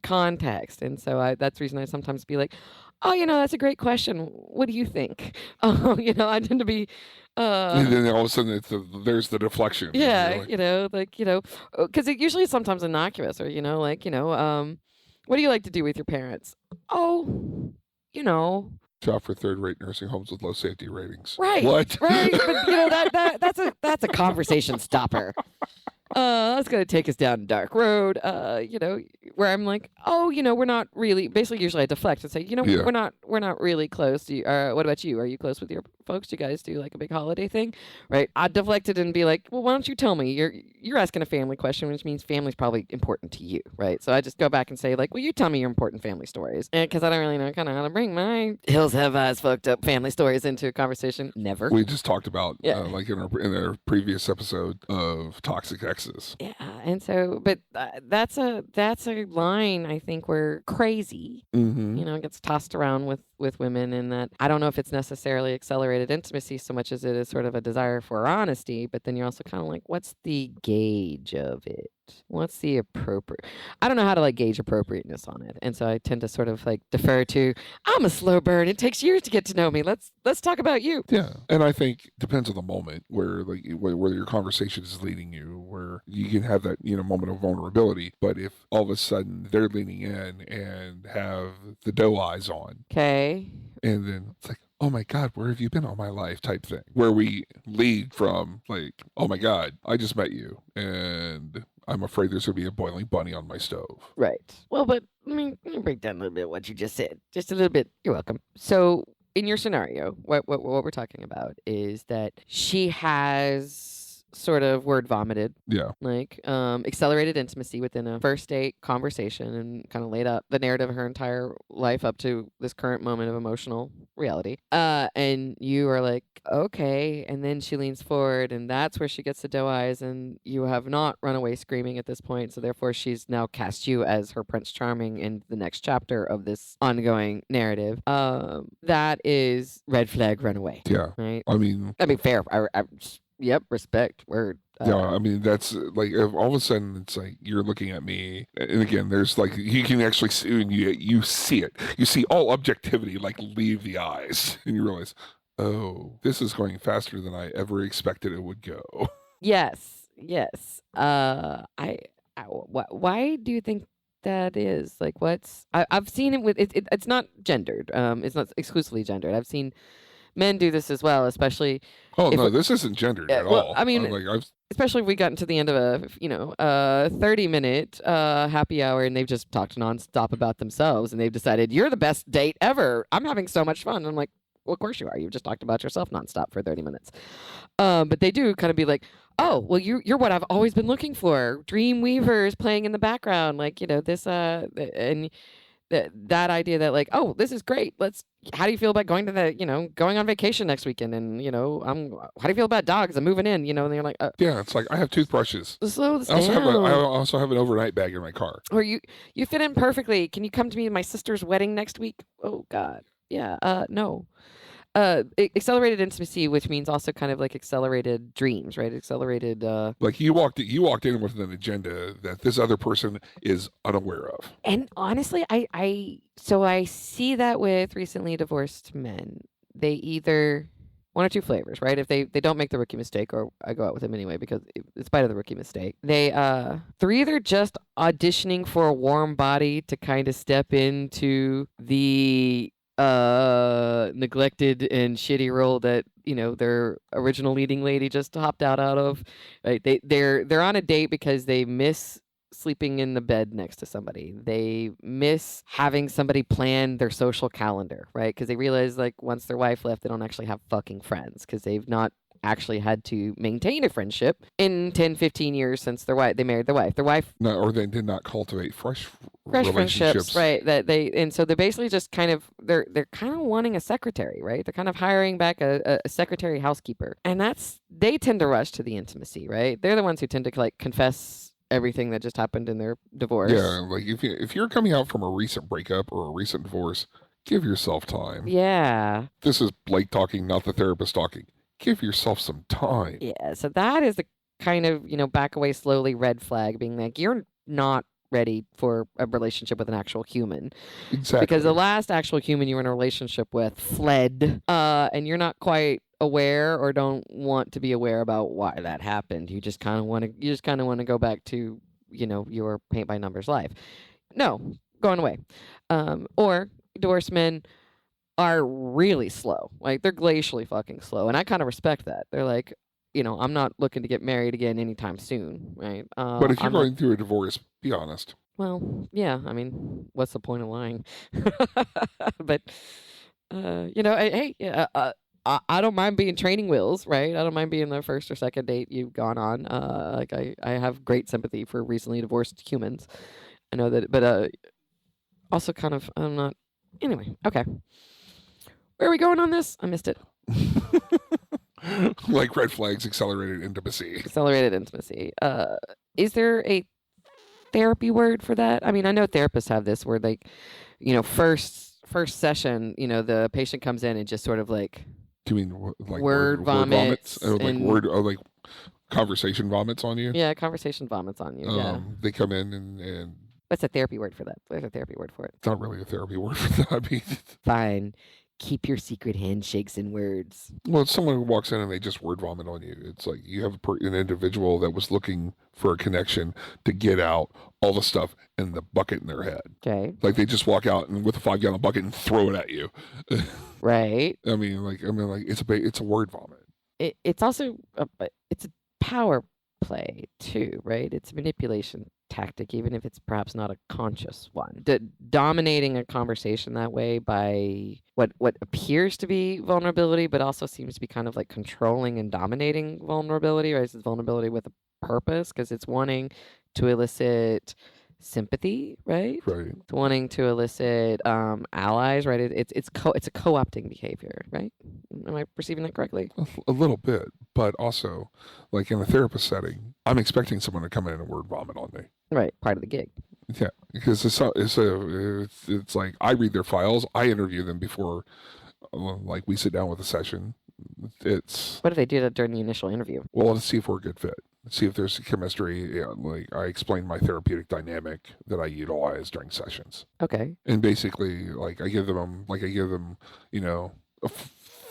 B: context. And so that's the reason I sometimes be like, oh, that's a great question. What do you think? I tend to be,
C: And then all of a sudden, there's the deflection. And
B: yeah,
C: you're like,
B: because it usually is sometimes innocuous, or, what do you like to do with your parents? Oh,
C: shop for third-rate nursing homes with low safety ratings.
B: right,
C: What?
B: right. But that's a conversation stopper. That's gonna take us down a dark road. Where I'm like, oh, we're not really. Basically, usually I deflect and say,
C: Yeah.
B: we're not really close. What about you? Are you close with your folks? Do you guys do like a big holiday thing, right? I deflected and be like, well, why don't you tell me? You're asking a family question, which means family's probably important to you, right? So I just go back and say like, well, you tell me your important family stories, and because I don't really know kind of how to bring my hills have eyes fucked up family stories into a conversation. Never.
C: We just talked about
B: Yeah.
C: like in our previous episode of toxic exes.
B: Yeah, and so, but that's a line I think where crazy,
C: Mm-hmm.
B: gets tossed around with women, and that I don't know if it's necessarily accelerated intimacy so much as it is sort of a desire for honesty. But then you're also kind of like, what's the gauge of it? What's the appropriate? I don't know how to like gauge appropriateness on it, and so I tend to sort of like defer to. I'm a slow burn. It takes years to get to know me. Let's talk about you.
C: Yeah, and I think it depends on the moment where like where your conversation is leading you, where you can have that moment of vulnerability. But if all of a sudden they're leaning in and have the doe eyes on,
B: Okay.
C: and then it's like, oh my God, where have you been all my life type thing, where we lead from like, oh my God, I just met you and I'm afraid there's going to be a boiling bunny on my stove.
B: Right. Well, but let me break down a little bit what you just said. Just a little bit. You're welcome. So, in your scenario, what we're talking about is that she has sort of word vomited,
C: Yeah.
B: like accelerated intimacy within a first date conversation, and kind of laid out the narrative of her entire life up to this current moment of emotional reality. And you are like, okay, and then she leans forward, and that's where she gets the doe eyes, and you have not run away screaming at this point, so therefore she's now cast you as her Prince Charming in the next chapter of this ongoing narrative. That is red flag, run away.
C: Yeah.
B: Right.
C: I mean,
B: Fair. Yep, respect. Word.
C: Yeah, I mean that's like if all of a sudden it's like you're looking at me, and again, there's like you can actually see, and you see it. You see all objectivity like leave the eyes, and you realize, oh, this is going faster than I ever expected it would go.
B: Yes. Why do you think that is? Like, I've seen it with it's not gendered. It's not exclusively gendered. I've seen men do this as well, especially.
C: Oh no, this isn't gendered at all.
B: I mean, especially if we got into the end of a 30-minute happy hour, and they've just talked nonstop about themselves, and they've decided you're the best date ever. I'm having so much fun. And I'm like, well, of course you are. You've just talked about yourself nonstop for 30 minutes. But they do kind of be like, oh, well, you're what I've always been looking for. Dream Weavers playing in the background, like this and. That idea that like, oh, this is great. How do you feel about going to going on vacation next weekend? And how do you feel about dogs? I'm moving in, and they're like,
C: yeah, it's like I have toothbrushes.
B: Slow this
C: I
B: down.
C: also have an overnight bag in my car.
B: Or you fit in perfectly. Can you come to me at my sister's wedding next week? Oh God, yeah. No. Accelerated intimacy, which means also kind of like accelerated dreams, right? Accelerated.
C: Like you walked in with an agenda that this other person is unaware of.
B: And honestly, I see that with recently divorced men. They either one or two flavors, right? If they don't make the rookie mistake, or I go out with them anyway because in spite of the rookie mistake, they're either just auditioning for a warm body to kind of step into the neglected and shitty role that their original leading lady just hopped out of. Right? They're on a date because they miss sleeping in the bed next to somebody. They miss having somebody plan their social calendar, right? Because they realize like once their wife left, they don't actually have fucking friends because they've not actually had to maintain a friendship in 10-15 years since they married their wife.
C: No, or they did not cultivate fresh
B: friendships, right? And so they're basically just kind of they're kind of wanting a secretary, right? They're kind of hiring back a secretary housekeeper, and they tend to rush to the intimacy, right? They're the ones who tend to like confess everything that just happened in their divorce.
C: Yeah, like if you're coming out from a recent breakup or a recent divorce, give yourself time.
B: Yeah.
C: This is Blake talking, not the therapist talking. Give yourself some time.
B: Yeah, so that is the kind of, back away slowly red flag, being like, you're not ready for a relationship with an actual human.
C: Exactly.
B: Because the last actual human you were in a relationship with fled, and you're not quite aware or don't want to be aware about why that happened. You just kind of want to go back to, your paint by numbers life. No, going away. Or divorced men are really slow. Like, they're glacially fucking slow. And I kind of respect that. They're like, I'm not looking to get married again anytime soon, right?
C: But if you're going through a divorce, be honest.
B: Well, yeah, I mean, what's the point of lying? But, hey, I don't mind being training wheels, right? I don't mind being the first or second date you've gone on. Like, I have great sympathy for recently divorced humans. I know that, but also kind of, I'm not. Anyway, okay. Where are we going on this? I missed it.
C: Like red flags, accelerated intimacy.
B: Accelerated intimacy. Is there a therapy word for that? I mean, I know therapists have this where, like, first session, the patient comes in and just sort of like.
C: Do you mean like
B: word vomits?
C: Like conversation vomits on you?
B: Yeah, conversation vomits on you. Yeah.
C: They come in and.
B: What's a therapy word for that? What's a therapy word for it?
C: It's not really a therapy word for that. I mean,
B: fine. Keep your secret handshakes and words.
C: Well, it's someone who walks in and they just word vomit on you. It's like you have an individual that was looking for a connection to get out all the stuff in the bucket in their head.
B: Okay.
C: Like they just walk out and with a 5-gallon bucket and throw it at you.
B: Right.
C: I mean, it's a word vomit.
B: It's also it's a power play too, right? It's a manipulation tactic, even if it's perhaps not a conscious one. Dominating a conversation that way by what appears to be vulnerability, but also seems to be kind of like controlling and dominating vulnerability, right? It's vulnerability with a purpose because it's wanting to elicit sympathy, right?
C: Right.
B: It's wanting to elicit allies, right? It's a co-opting behavior, right? Am I perceiving that correctly?
C: A little bit, but also, like in a therapist setting, I'm expecting someone to come in and word vomit on me.
B: Right, part of the gig.
C: Yeah, because it's like I read their files, I interview them before, like we sit down with a session. It's
B: what if they do that during the initial interview?
C: Well, let's see if we're a good fit. See if there's chemistry. Yeah, like I explain my therapeutic dynamic that I utilize during sessions.
B: Okay.
C: And basically, like I give them, a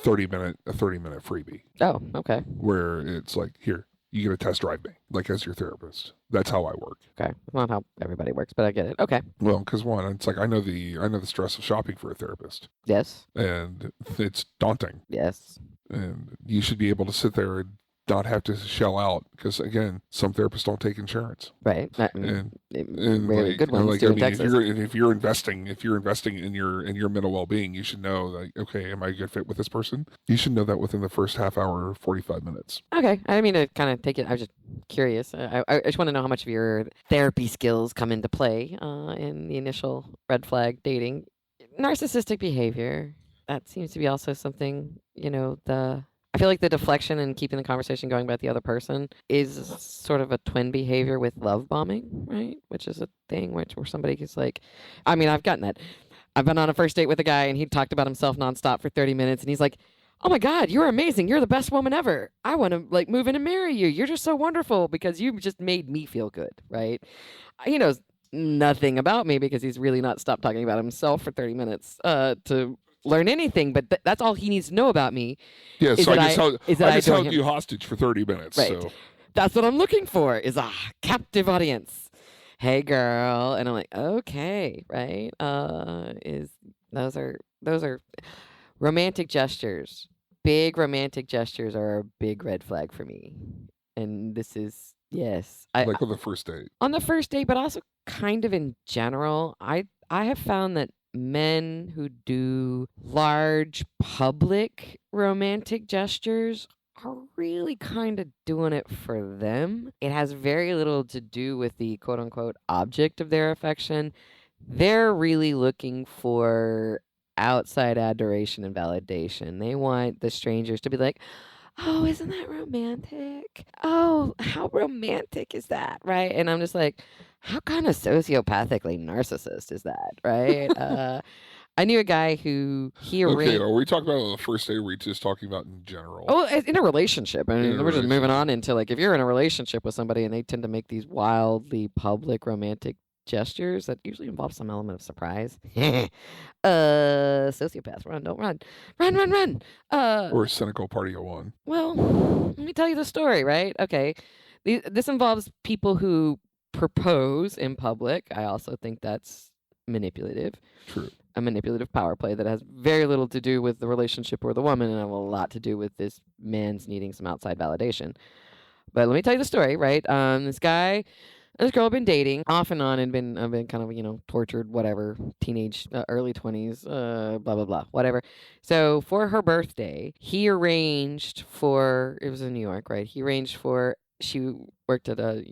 C: 30-minute freebie.
B: Oh, okay.
C: Where it's like, here, you get a test drive me, like as your therapist. That's how I work.
B: Okay, not how everybody works, but I get it. Okay.
C: Well, because one, it's like I know the stress of shopping for a therapist.
B: Yes.
C: And it's daunting.
B: Yes.
C: And you should be able to sit there and not have to shell out because again, some therapists don't take insurance.
B: Right.
C: And
B: really good ones
C: in
B: Texas.
C: if you're investing in your mental well-being, you should know like, okay, am I a good fit with this person? You should know that within the first half hour or 45 minutes.
B: Okay. I didn't mean to kind of take it. I was just curious. I just want to know how much of your therapy skills come into play in the initial red flag dating. Narcissistic behavior. That seems to be also something, I feel like the deflection and keeping the conversation going about the other person is sort of a twin behavior with love bombing, right? Which is a thing where somebody is like, I mean, I've gotten that. I've been on a first date with a guy and he talked about himself nonstop for 30 minutes and he's like, oh my God, you're amazing. You're the best woman ever. I want to like move in and marry you. You're just so wonderful because you just made me feel good, right? He knows nothing about me because he's really not stopped talking about himself for 30 minutes to learn anything, but that's all he needs to know about me.
C: Yeah, so I just held
B: him.
C: you hostage for 30 minutes.
B: Right.
C: So.
B: That's what I'm looking for is a captive audience. Hey, girl. And I'm like, okay, right? Those are romantic gestures. Big romantic gestures are a big red flag for me. And this is, yes.
C: Like on the first date.
B: On the first date, but also kind of in general. I have found that men who do large public romantic gestures are really kind of doing it for them. It has very little to do with the quote unquote object of their affection. They're really looking for outside adoration and validation. They want the strangers to be like, oh, isn't that romantic? Oh, how romantic is that? Right. And I'm just like, how kind of sociopathically narcissist is that? Right. I knew a guy who
C: Okay, are we talking about on the first date or are we just talking about in general?
B: Oh, in a relationship. I mean, we're just moving on into like if you're in a relationship with somebody and they tend to make these wildly public romantic gestures that usually involve some element of surprise. Sociopath, run, don't run. Run.
C: Or cynical party of one.
B: Well, let me tell you the story, right? Okay. This involves people who propose in public. I also think that's manipulative.
C: True.
B: A manipulative power play that has very little to do with the relationship or the woman and a lot to do with this man's needing some outside validation. But let me tell you the story, right? This guy and this girl have been dating off and on and been kind of, tortured, whatever, teenage, early 20s, blah, blah, blah, whatever. So for her birthday, he arranged for, it was in New York, right? He arranged for, she worked at a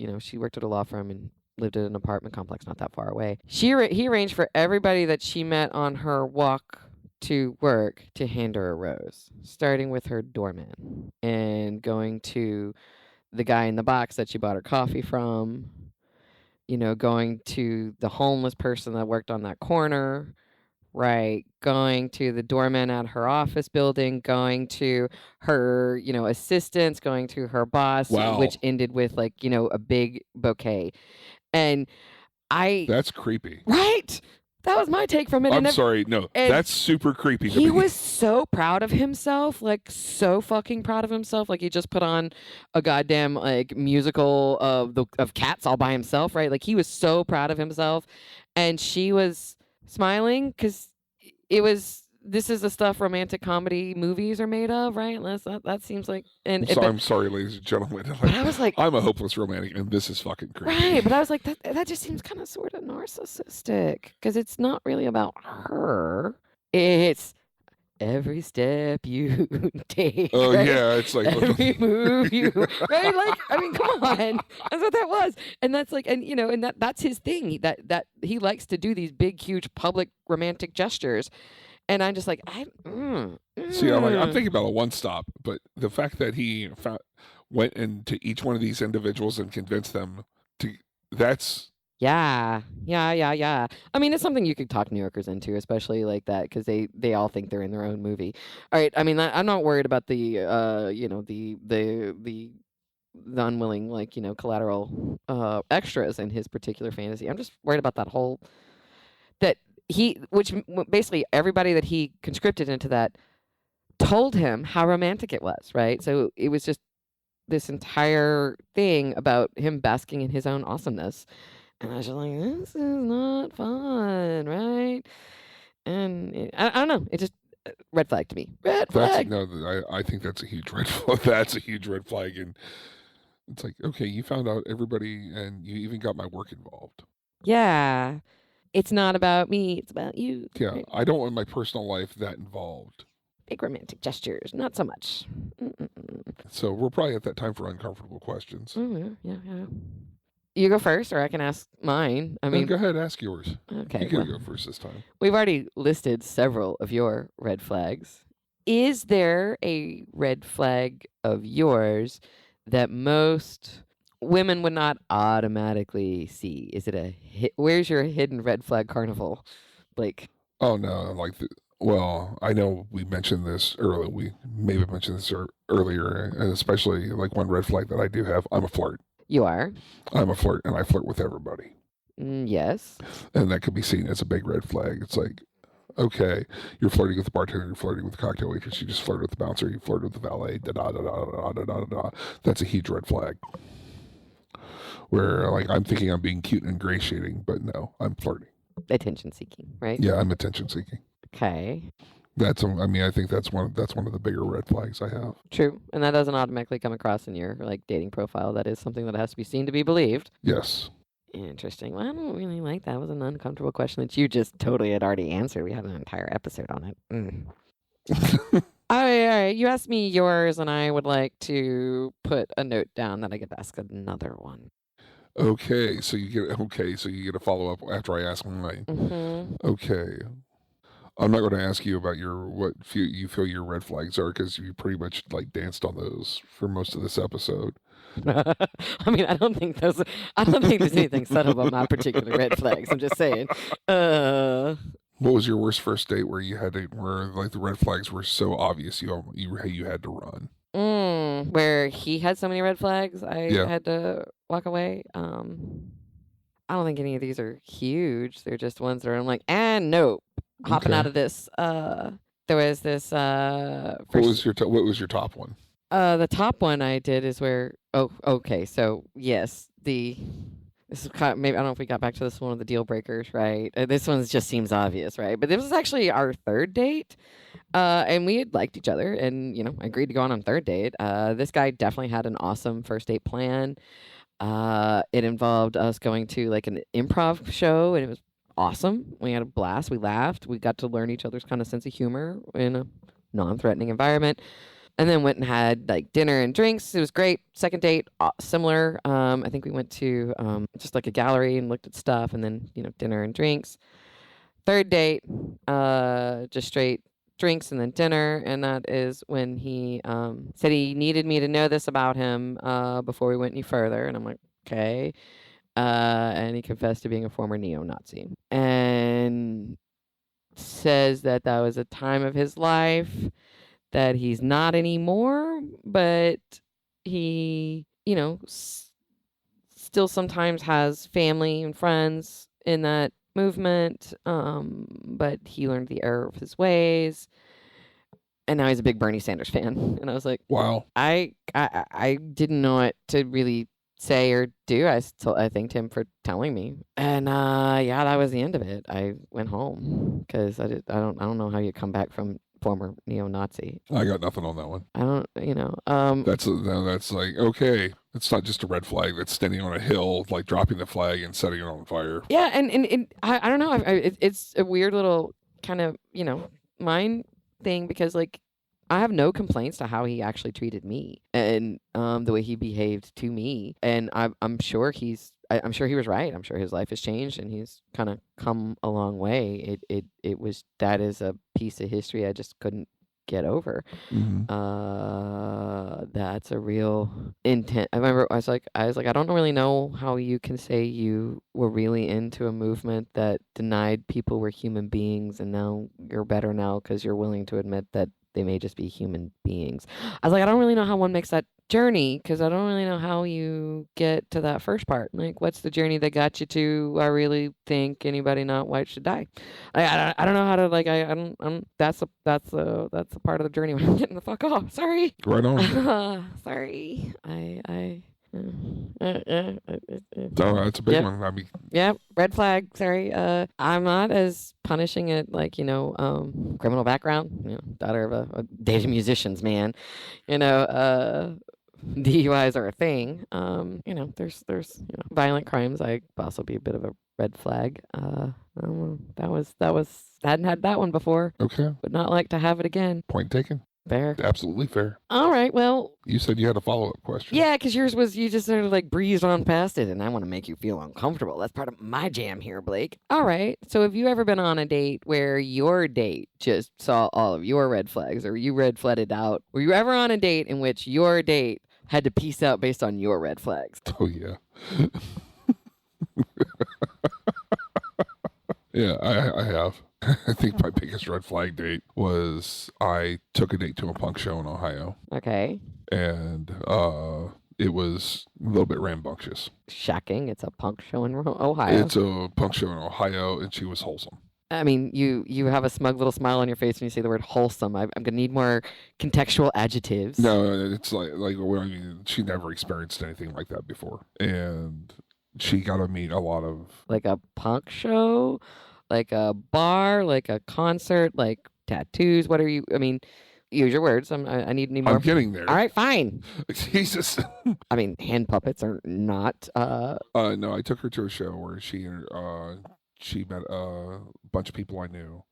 B: law firm and lived at an apartment complex not that far away. He arranged for everybody that she met on her walk to work to hand her a rose, starting with her doorman and going to the guy in the box that she bought her coffee from, going to the homeless person that worked on that corner, right? Going to the doorman at her office building, going to her, assistants, going to her boss,
C: Wow.
B: which ended with a big bouquet. And
C: That's creepy.
B: Right? That was my take from it.
C: I'm sorry. No, that's super creepy to me.
B: He was so proud of himself, so fucking proud of himself. He just put on a goddamn musical of Cats all by himself, right? He was so proud of himself, and she was smiling because this is the stuff romantic comedy movies are made of, right? That seems like.
C: I'm sorry, ladies and gentlemen.
B: But I was like,
C: I'm a hopeless romantic, and this is fucking creepy.
B: right? But I was like, that just seems kind of sort of narcissistic because it's not really about her. It's every step you take.
C: Oh
B: right?
C: yeah, it's like
B: every move you right. Come on, that's what that was, and that's and that's his thing. That he likes to do these big, huge, public romantic gestures. And I'm just like,
C: See, I'm thinking about a one stop, but the fact that he went into each one of these individuals and convinced them that's.
B: Yeah. I mean, it's something you could talk New Yorkers into, especially like that, because they all think they're in their own movie. All right. I mean, I'm not worried about the the unwilling, collateral extras in his particular fantasy. I'm just worried about that whole which basically everybody that he conscripted into that told him how romantic it was, right? So it was just this entire thing about him basking in his own awesomeness. And I was just like, this is not fun, right? And I don't know. It just, red flag to me. Red flag.
C: I think that's a huge red flag. That's a huge red flag. And it's like, okay, you found out everybody and you even got my work involved.
B: Yeah. It's not about me. It's about you.
C: Yeah.
B: Right?
C: I don't want my personal life that involved.
B: Big romantic gestures. Not so much.
C: So we're probably at that time for uncomfortable questions.
B: Yeah. You go first, or I can ask mine. I mean,
C: go ahead, ask yours.
B: Okay.
C: You can go first this time.
B: We've already listed several of your red flags. Is there a red flag of yours that most women would not automatically see? Is it where's your hidden red flag carnival, Blake?
C: Oh no, well, I know we mentioned this earlier. We maybe mentioned this earlier, and especially one red flag that I do have. I'm a flirt.
B: You are?
C: I'm a flirt, and I flirt with everybody.
B: Yes.
C: And that could be seen as a big red flag. It's like, okay, you're flirting with the bartender, you're flirting with the cocktail waitress, you just flirted with the bouncer, you flirted with the valet, da-da-da-da-da-da-da-da. That's a huge red flag. Where, I'm thinking I'm being cute and ingratiating, but no, I'm flirting.
B: Attention seeking, right?
C: Yeah, I'm attention seeking.
B: Okay.
C: I think that's one of the bigger red flags I have.
B: True. And that doesn't automatically come across in your dating profile. That is something that has to be seen to be believed.
C: Yes.
B: Interesting. Well, I don't really like that. It was an uncomfortable question that you just totally had already answered. We had an entire episode on it. All right. You asked me yours, and I would like to put a note down that I get to ask another one.
C: Okay, so you get a follow up after I ask mine.
B: Mm-hmm.
C: Okay. I'm not going to ask you about what you feel your red flags are, because you pretty much danced on those for most of this episode.
B: I mean, I don't think there's anything subtle about my particular red flags. I'm just saying.
C: What was your worst first date where the red flags were so obvious you had to run?
B: Where he had so many red flags, I had to walk away. I don't think any of these are huge. They're just ones that I'm like, and nope, hopping
C: Okay.
B: out of this. There was this
C: What was your top one?
B: the top one I did is where okay, so yes, this is maybe I don't know if we got back to this one of the deal breakers, right? This one just seems obvious, right? But this was actually our third date. And we had liked each other and, agreed to go on third date. This guy definitely had an awesome first date plan. It involved us going to like an improv show and it was awesome. We had a blast. We laughed. We got to learn each other's kind of sense of humor in a non-threatening environment. And then went and had like dinner and drinks. It was great. Second date, similar. I think we went to just like a gallery and looked at stuff and then, dinner and drinks. Third date, just straight drinks and then dinner. And that is when he said he needed me to know this about him before we went any further. And I'm like, okay. And he confessed to being a former neo-Nazi. And says that was a time of his life that he's not anymore, but he, still sometimes has family and friends in that movement, but he learned the error of his ways, and now he's a big Bernie Sanders fan. And I was like,
C: wow,
B: I didn't know what to really say or do. I thanked him for telling me, and that was the end of it. I went home because I don't know how you come back from former neo-Nazi.
C: I got nothing on that one.
B: I don't,
C: That's like, okay, it's not just a red flag. That's standing on a hill, like dropping the flag and setting it on fire.
B: Yeah, and I don't know. It's a weird little kind of mind thing because like I have no complaints to how he actually treated me and the way he behaved to me, and I'm sure I'm sure he was right. I'm sure his life has changed and he's kind of come a long way. That is a piece of history I just couldn't get over.
C: Mm-hmm.
B: That's a real intent. I remember I was like, I don't really know how you can say you were really into a movement that denied people were human beings, and now you're better now because you're willing to admit that they may just be human beings. I was like, I don't really know how one makes that journey because I don't really know how you get to that first part. Like, what's the journey that got you to? I really think anybody not white should die. I don't know how to like. I don't. That's a part of the journey where I'm getting the fuck off. Sorry.
C: Right on.
B: Sorry.
C: That's a big one. I mean,
B: yeah, red flag. Sorry. I'm not as punishing it like criminal background. Daughter of a dated musicians, man. DUIs are a thing. There's violent crimes. I also be a bit of a red flag. That was hadn't had that one before.
C: Okay.
B: Would not like to have it again.
C: Point taken.
B: Fair.
C: Absolutely fair.
B: All right. Well,
C: you said you had a follow-up question.
B: yeah, because yours was you just sort of like breezed on past it, and I want to make you feel uncomfortable. That's part of my jam here, Blake. All right. So have you ever been on a date where your date just saw all of your red flags, or you red flagged out? Were you ever on a date in which your date had to piece out based on your red flags?
C: Oh, yeah. Yeah, I have. I think my biggest red flag date was I took a date to a punk show in Ohio.
B: Okay.
C: And it was a little bit rambunctious.
B: Shocking. It's a punk show in Ohio.
C: It's a punk show in Ohio, and she was wholesome.
B: I mean, you have a smug little smile on your face when you say the word wholesome. I'm going to need more contextual adjectives.
C: No, it's like she never experienced anything like that before. And she got to meet a lot of...
B: Like a punk show? Like a bar? Like a concert? Like tattoos? What are you... I mean, use your words. I need more...
C: I'm getting there.
B: All right, fine.
C: Jesus.
B: I mean, hand puppets are not...
C: No, I took her to a show where she met a bunch of people I knew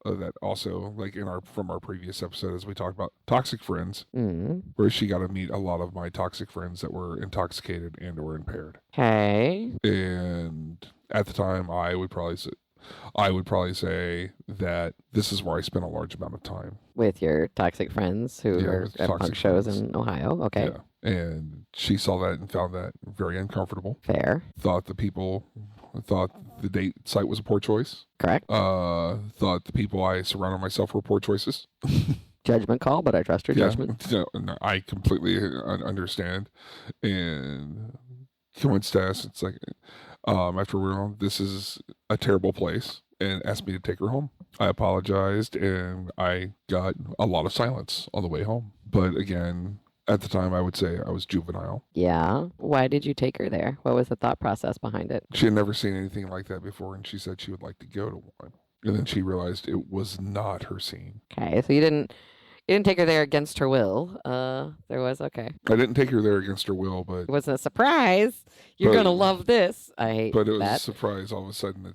C: that also, like from our previous episode, as we talked about toxic friends, where she got to meet a lot of my toxic friends that were intoxicated and or impaired.
B: Okay.
C: And at the time, I would probably say that this is where I spent a large amount of time
B: with your toxic friends who are at punk shows in Ohio. Okay.
C: Yeah. And she saw that and found that very uncomfortable.
B: Fair.
C: Thought the date site was a poor choice.
B: Correct.
C: Thought the people I surrounded myself were poor choices.
B: Judgment call, but I trust your judgment.
C: No, I completely understand. And coincidence, it's like, after we were home, this is a terrible place, and asked me to take her home. I apologized, and I got a lot of silence on the way home. But again, at the time, I would say I was juvenile.
B: Yeah. Why did you take her there? What was the thought process behind it?
C: She had never seen anything like that before, and she said she would like to go to one. And then she realized it was not her scene.
B: Okay, so you didn't take her there against her will. There was okay.
C: I didn't take her there against her will, but
B: It wasn't a surprise. You're
C: But-
B: gonna love this. I hate
C: but it was a
B: that.
C: surprise. All of a sudden,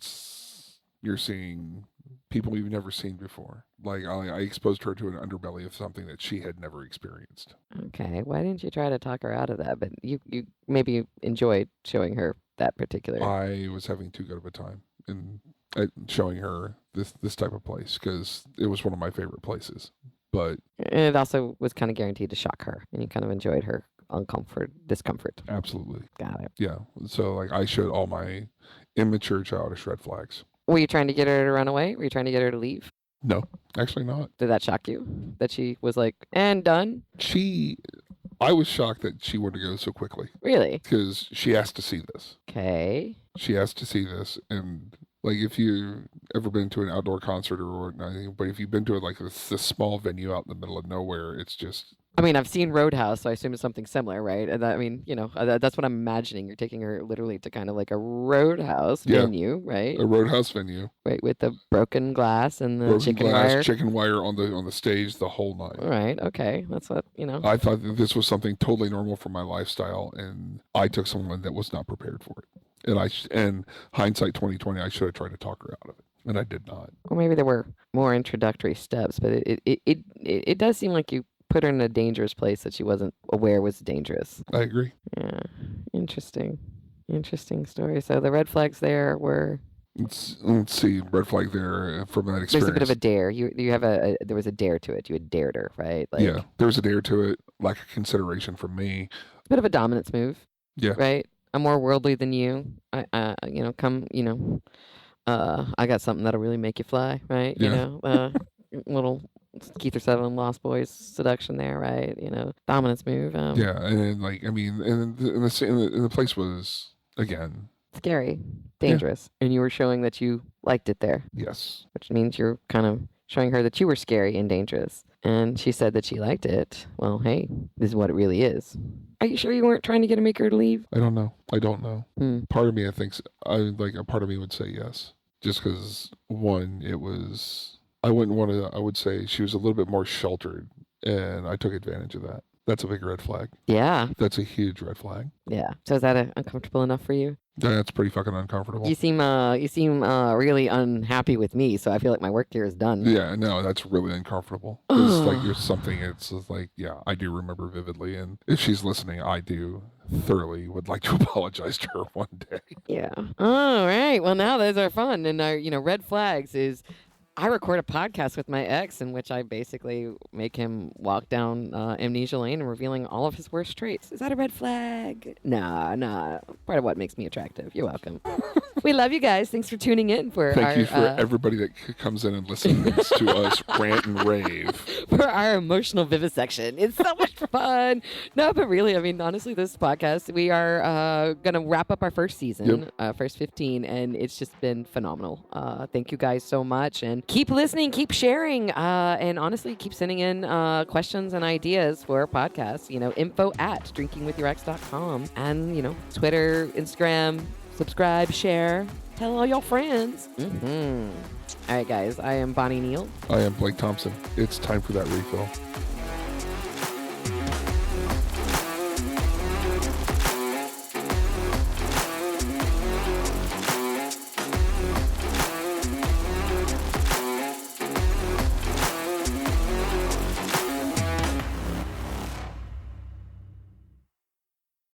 C: you're seeing people you've never seen before. Like I exposed her to an underbelly of something that she had never experienced.
B: Okay, why didn't you try to talk her out of that? But you maybe enjoyed showing her that particular.
C: I was having too good of a time in showing her this type of place because it was one of my favorite places. But
B: And it also was kind of guaranteed to shock her, and you kind of enjoyed her discomfort.
C: absolutely,
B: Got it.
C: yeah. So like I showed all my immature, childish red flags.
B: Were you trying to get her to run away? Were you trying to get her to leave?
C: No, actually not.
B: Did that shock you? That she was like, and done?
C: I was shocked that she wanted to go so quickly
B: Really?
C: because she asked to see this.
B: Okay.
C: She asked to see this, and like if you ever been to an outdoor concert or whatnot, but if you've been to like this small venue out in the middle of nowhere, it's just
B: I mean, I've seen Roadhouse, so I assume it's something similar, right? And I mean, that's what I'm imagining. You're taking her literally to kind of like a Roadhouse
C: Yeah.
B: venue, right?
C: a roadhouse venue.
B: Right, with the broken glass and the
C: Broken
B: chicken
C: glass,
B: wire.
C: chicken wire on the stage, the whole nine.
B: All right, okay, that's what
C: I thought that this was something totally normal for my lifestyle, and I took someone that was not prepared for it. And hindsight 2020, I should have tried to talk her out of it, and I did not.
B: Or maybe there were more introductory steps, but it does seem like you put her in a dangerous place that she wasn't aware was dangerous.
C: I agree.
B: Yeah, interesting story. So the red flags there were
C: Let's see, red flag there from that
B: there's
C: experience.
B: a bit of a dare. You have there was a dare to it. You had dared her, right? Like,
C: Yeah, there was a dare to it, lack of consideration from me.
B: it's a bit of a dominance move.
C: Yeah.
B: Right. I'm more worldly than you. I got something that'll really make you fly, right?
C: Yeah.
B: Little Keith or Sutherland Lost Boys seduction there, right? Dominance move.
C: Yeah, and then, like I mean, and the place was again.
B: Scary, dangerous, and you were showing that you liked it there,
C: Yes.
B: which means you're kind of showing her that you were scary and dangerous. And she said that she liked it. Well, hey, this is what it really is. Are you sure you weren't trying to make her to leave?
C: I don't know. I don't know.
B: Hmm.
C: Part of me, I think, a part of me would say yes, just because one, it was. I wouldn't want to. I would say she was a little bit more sheltered, and I took advantage of that. That's a big red flag.
B: Yeah.
C: That's a huge red flag.
B: Yeah. So is that uncomfortable enough for you?
C: That's pretty fucking uncomfortable.
B: You seem really unhappy with me, so I feel like my work here is done.
C: Yeah, no, that's really uncomfortable. It's like you're something. It's just like, yeah, I do remember vividly, and if she's listening, I do thoroughly would like to apologize to her one day.
B: Yeah. All right. Well, now those are fun, and our red flags is. I record a podcast with my ex in which I basically make him walk down amnesia lane and revealing all of his worst traits. Is that a red flag? Nah. Part of what makes me attractive. You're welcome. We love you guys. Thanks for tuning in for
C: Thank you for everybody that comes in and listens to us rant and rave.
B: For our emotional vivisection. It's so much fun. No, but really, I mean, honestly, this podcast, we are going to wrap up our first season, first 15, and it's just been phenomenal. Thank you guys so much, and keep listening, keep sharing, and honestly, keep sending in questions and ideas for our podcast. info@drinkingwithyourx.com, and, Twitter, Instagram, subscribe, share, tell all your friends. All right, guys, I am Bonnie Neal.
C: I am Blake Thompson. It's time for that refill.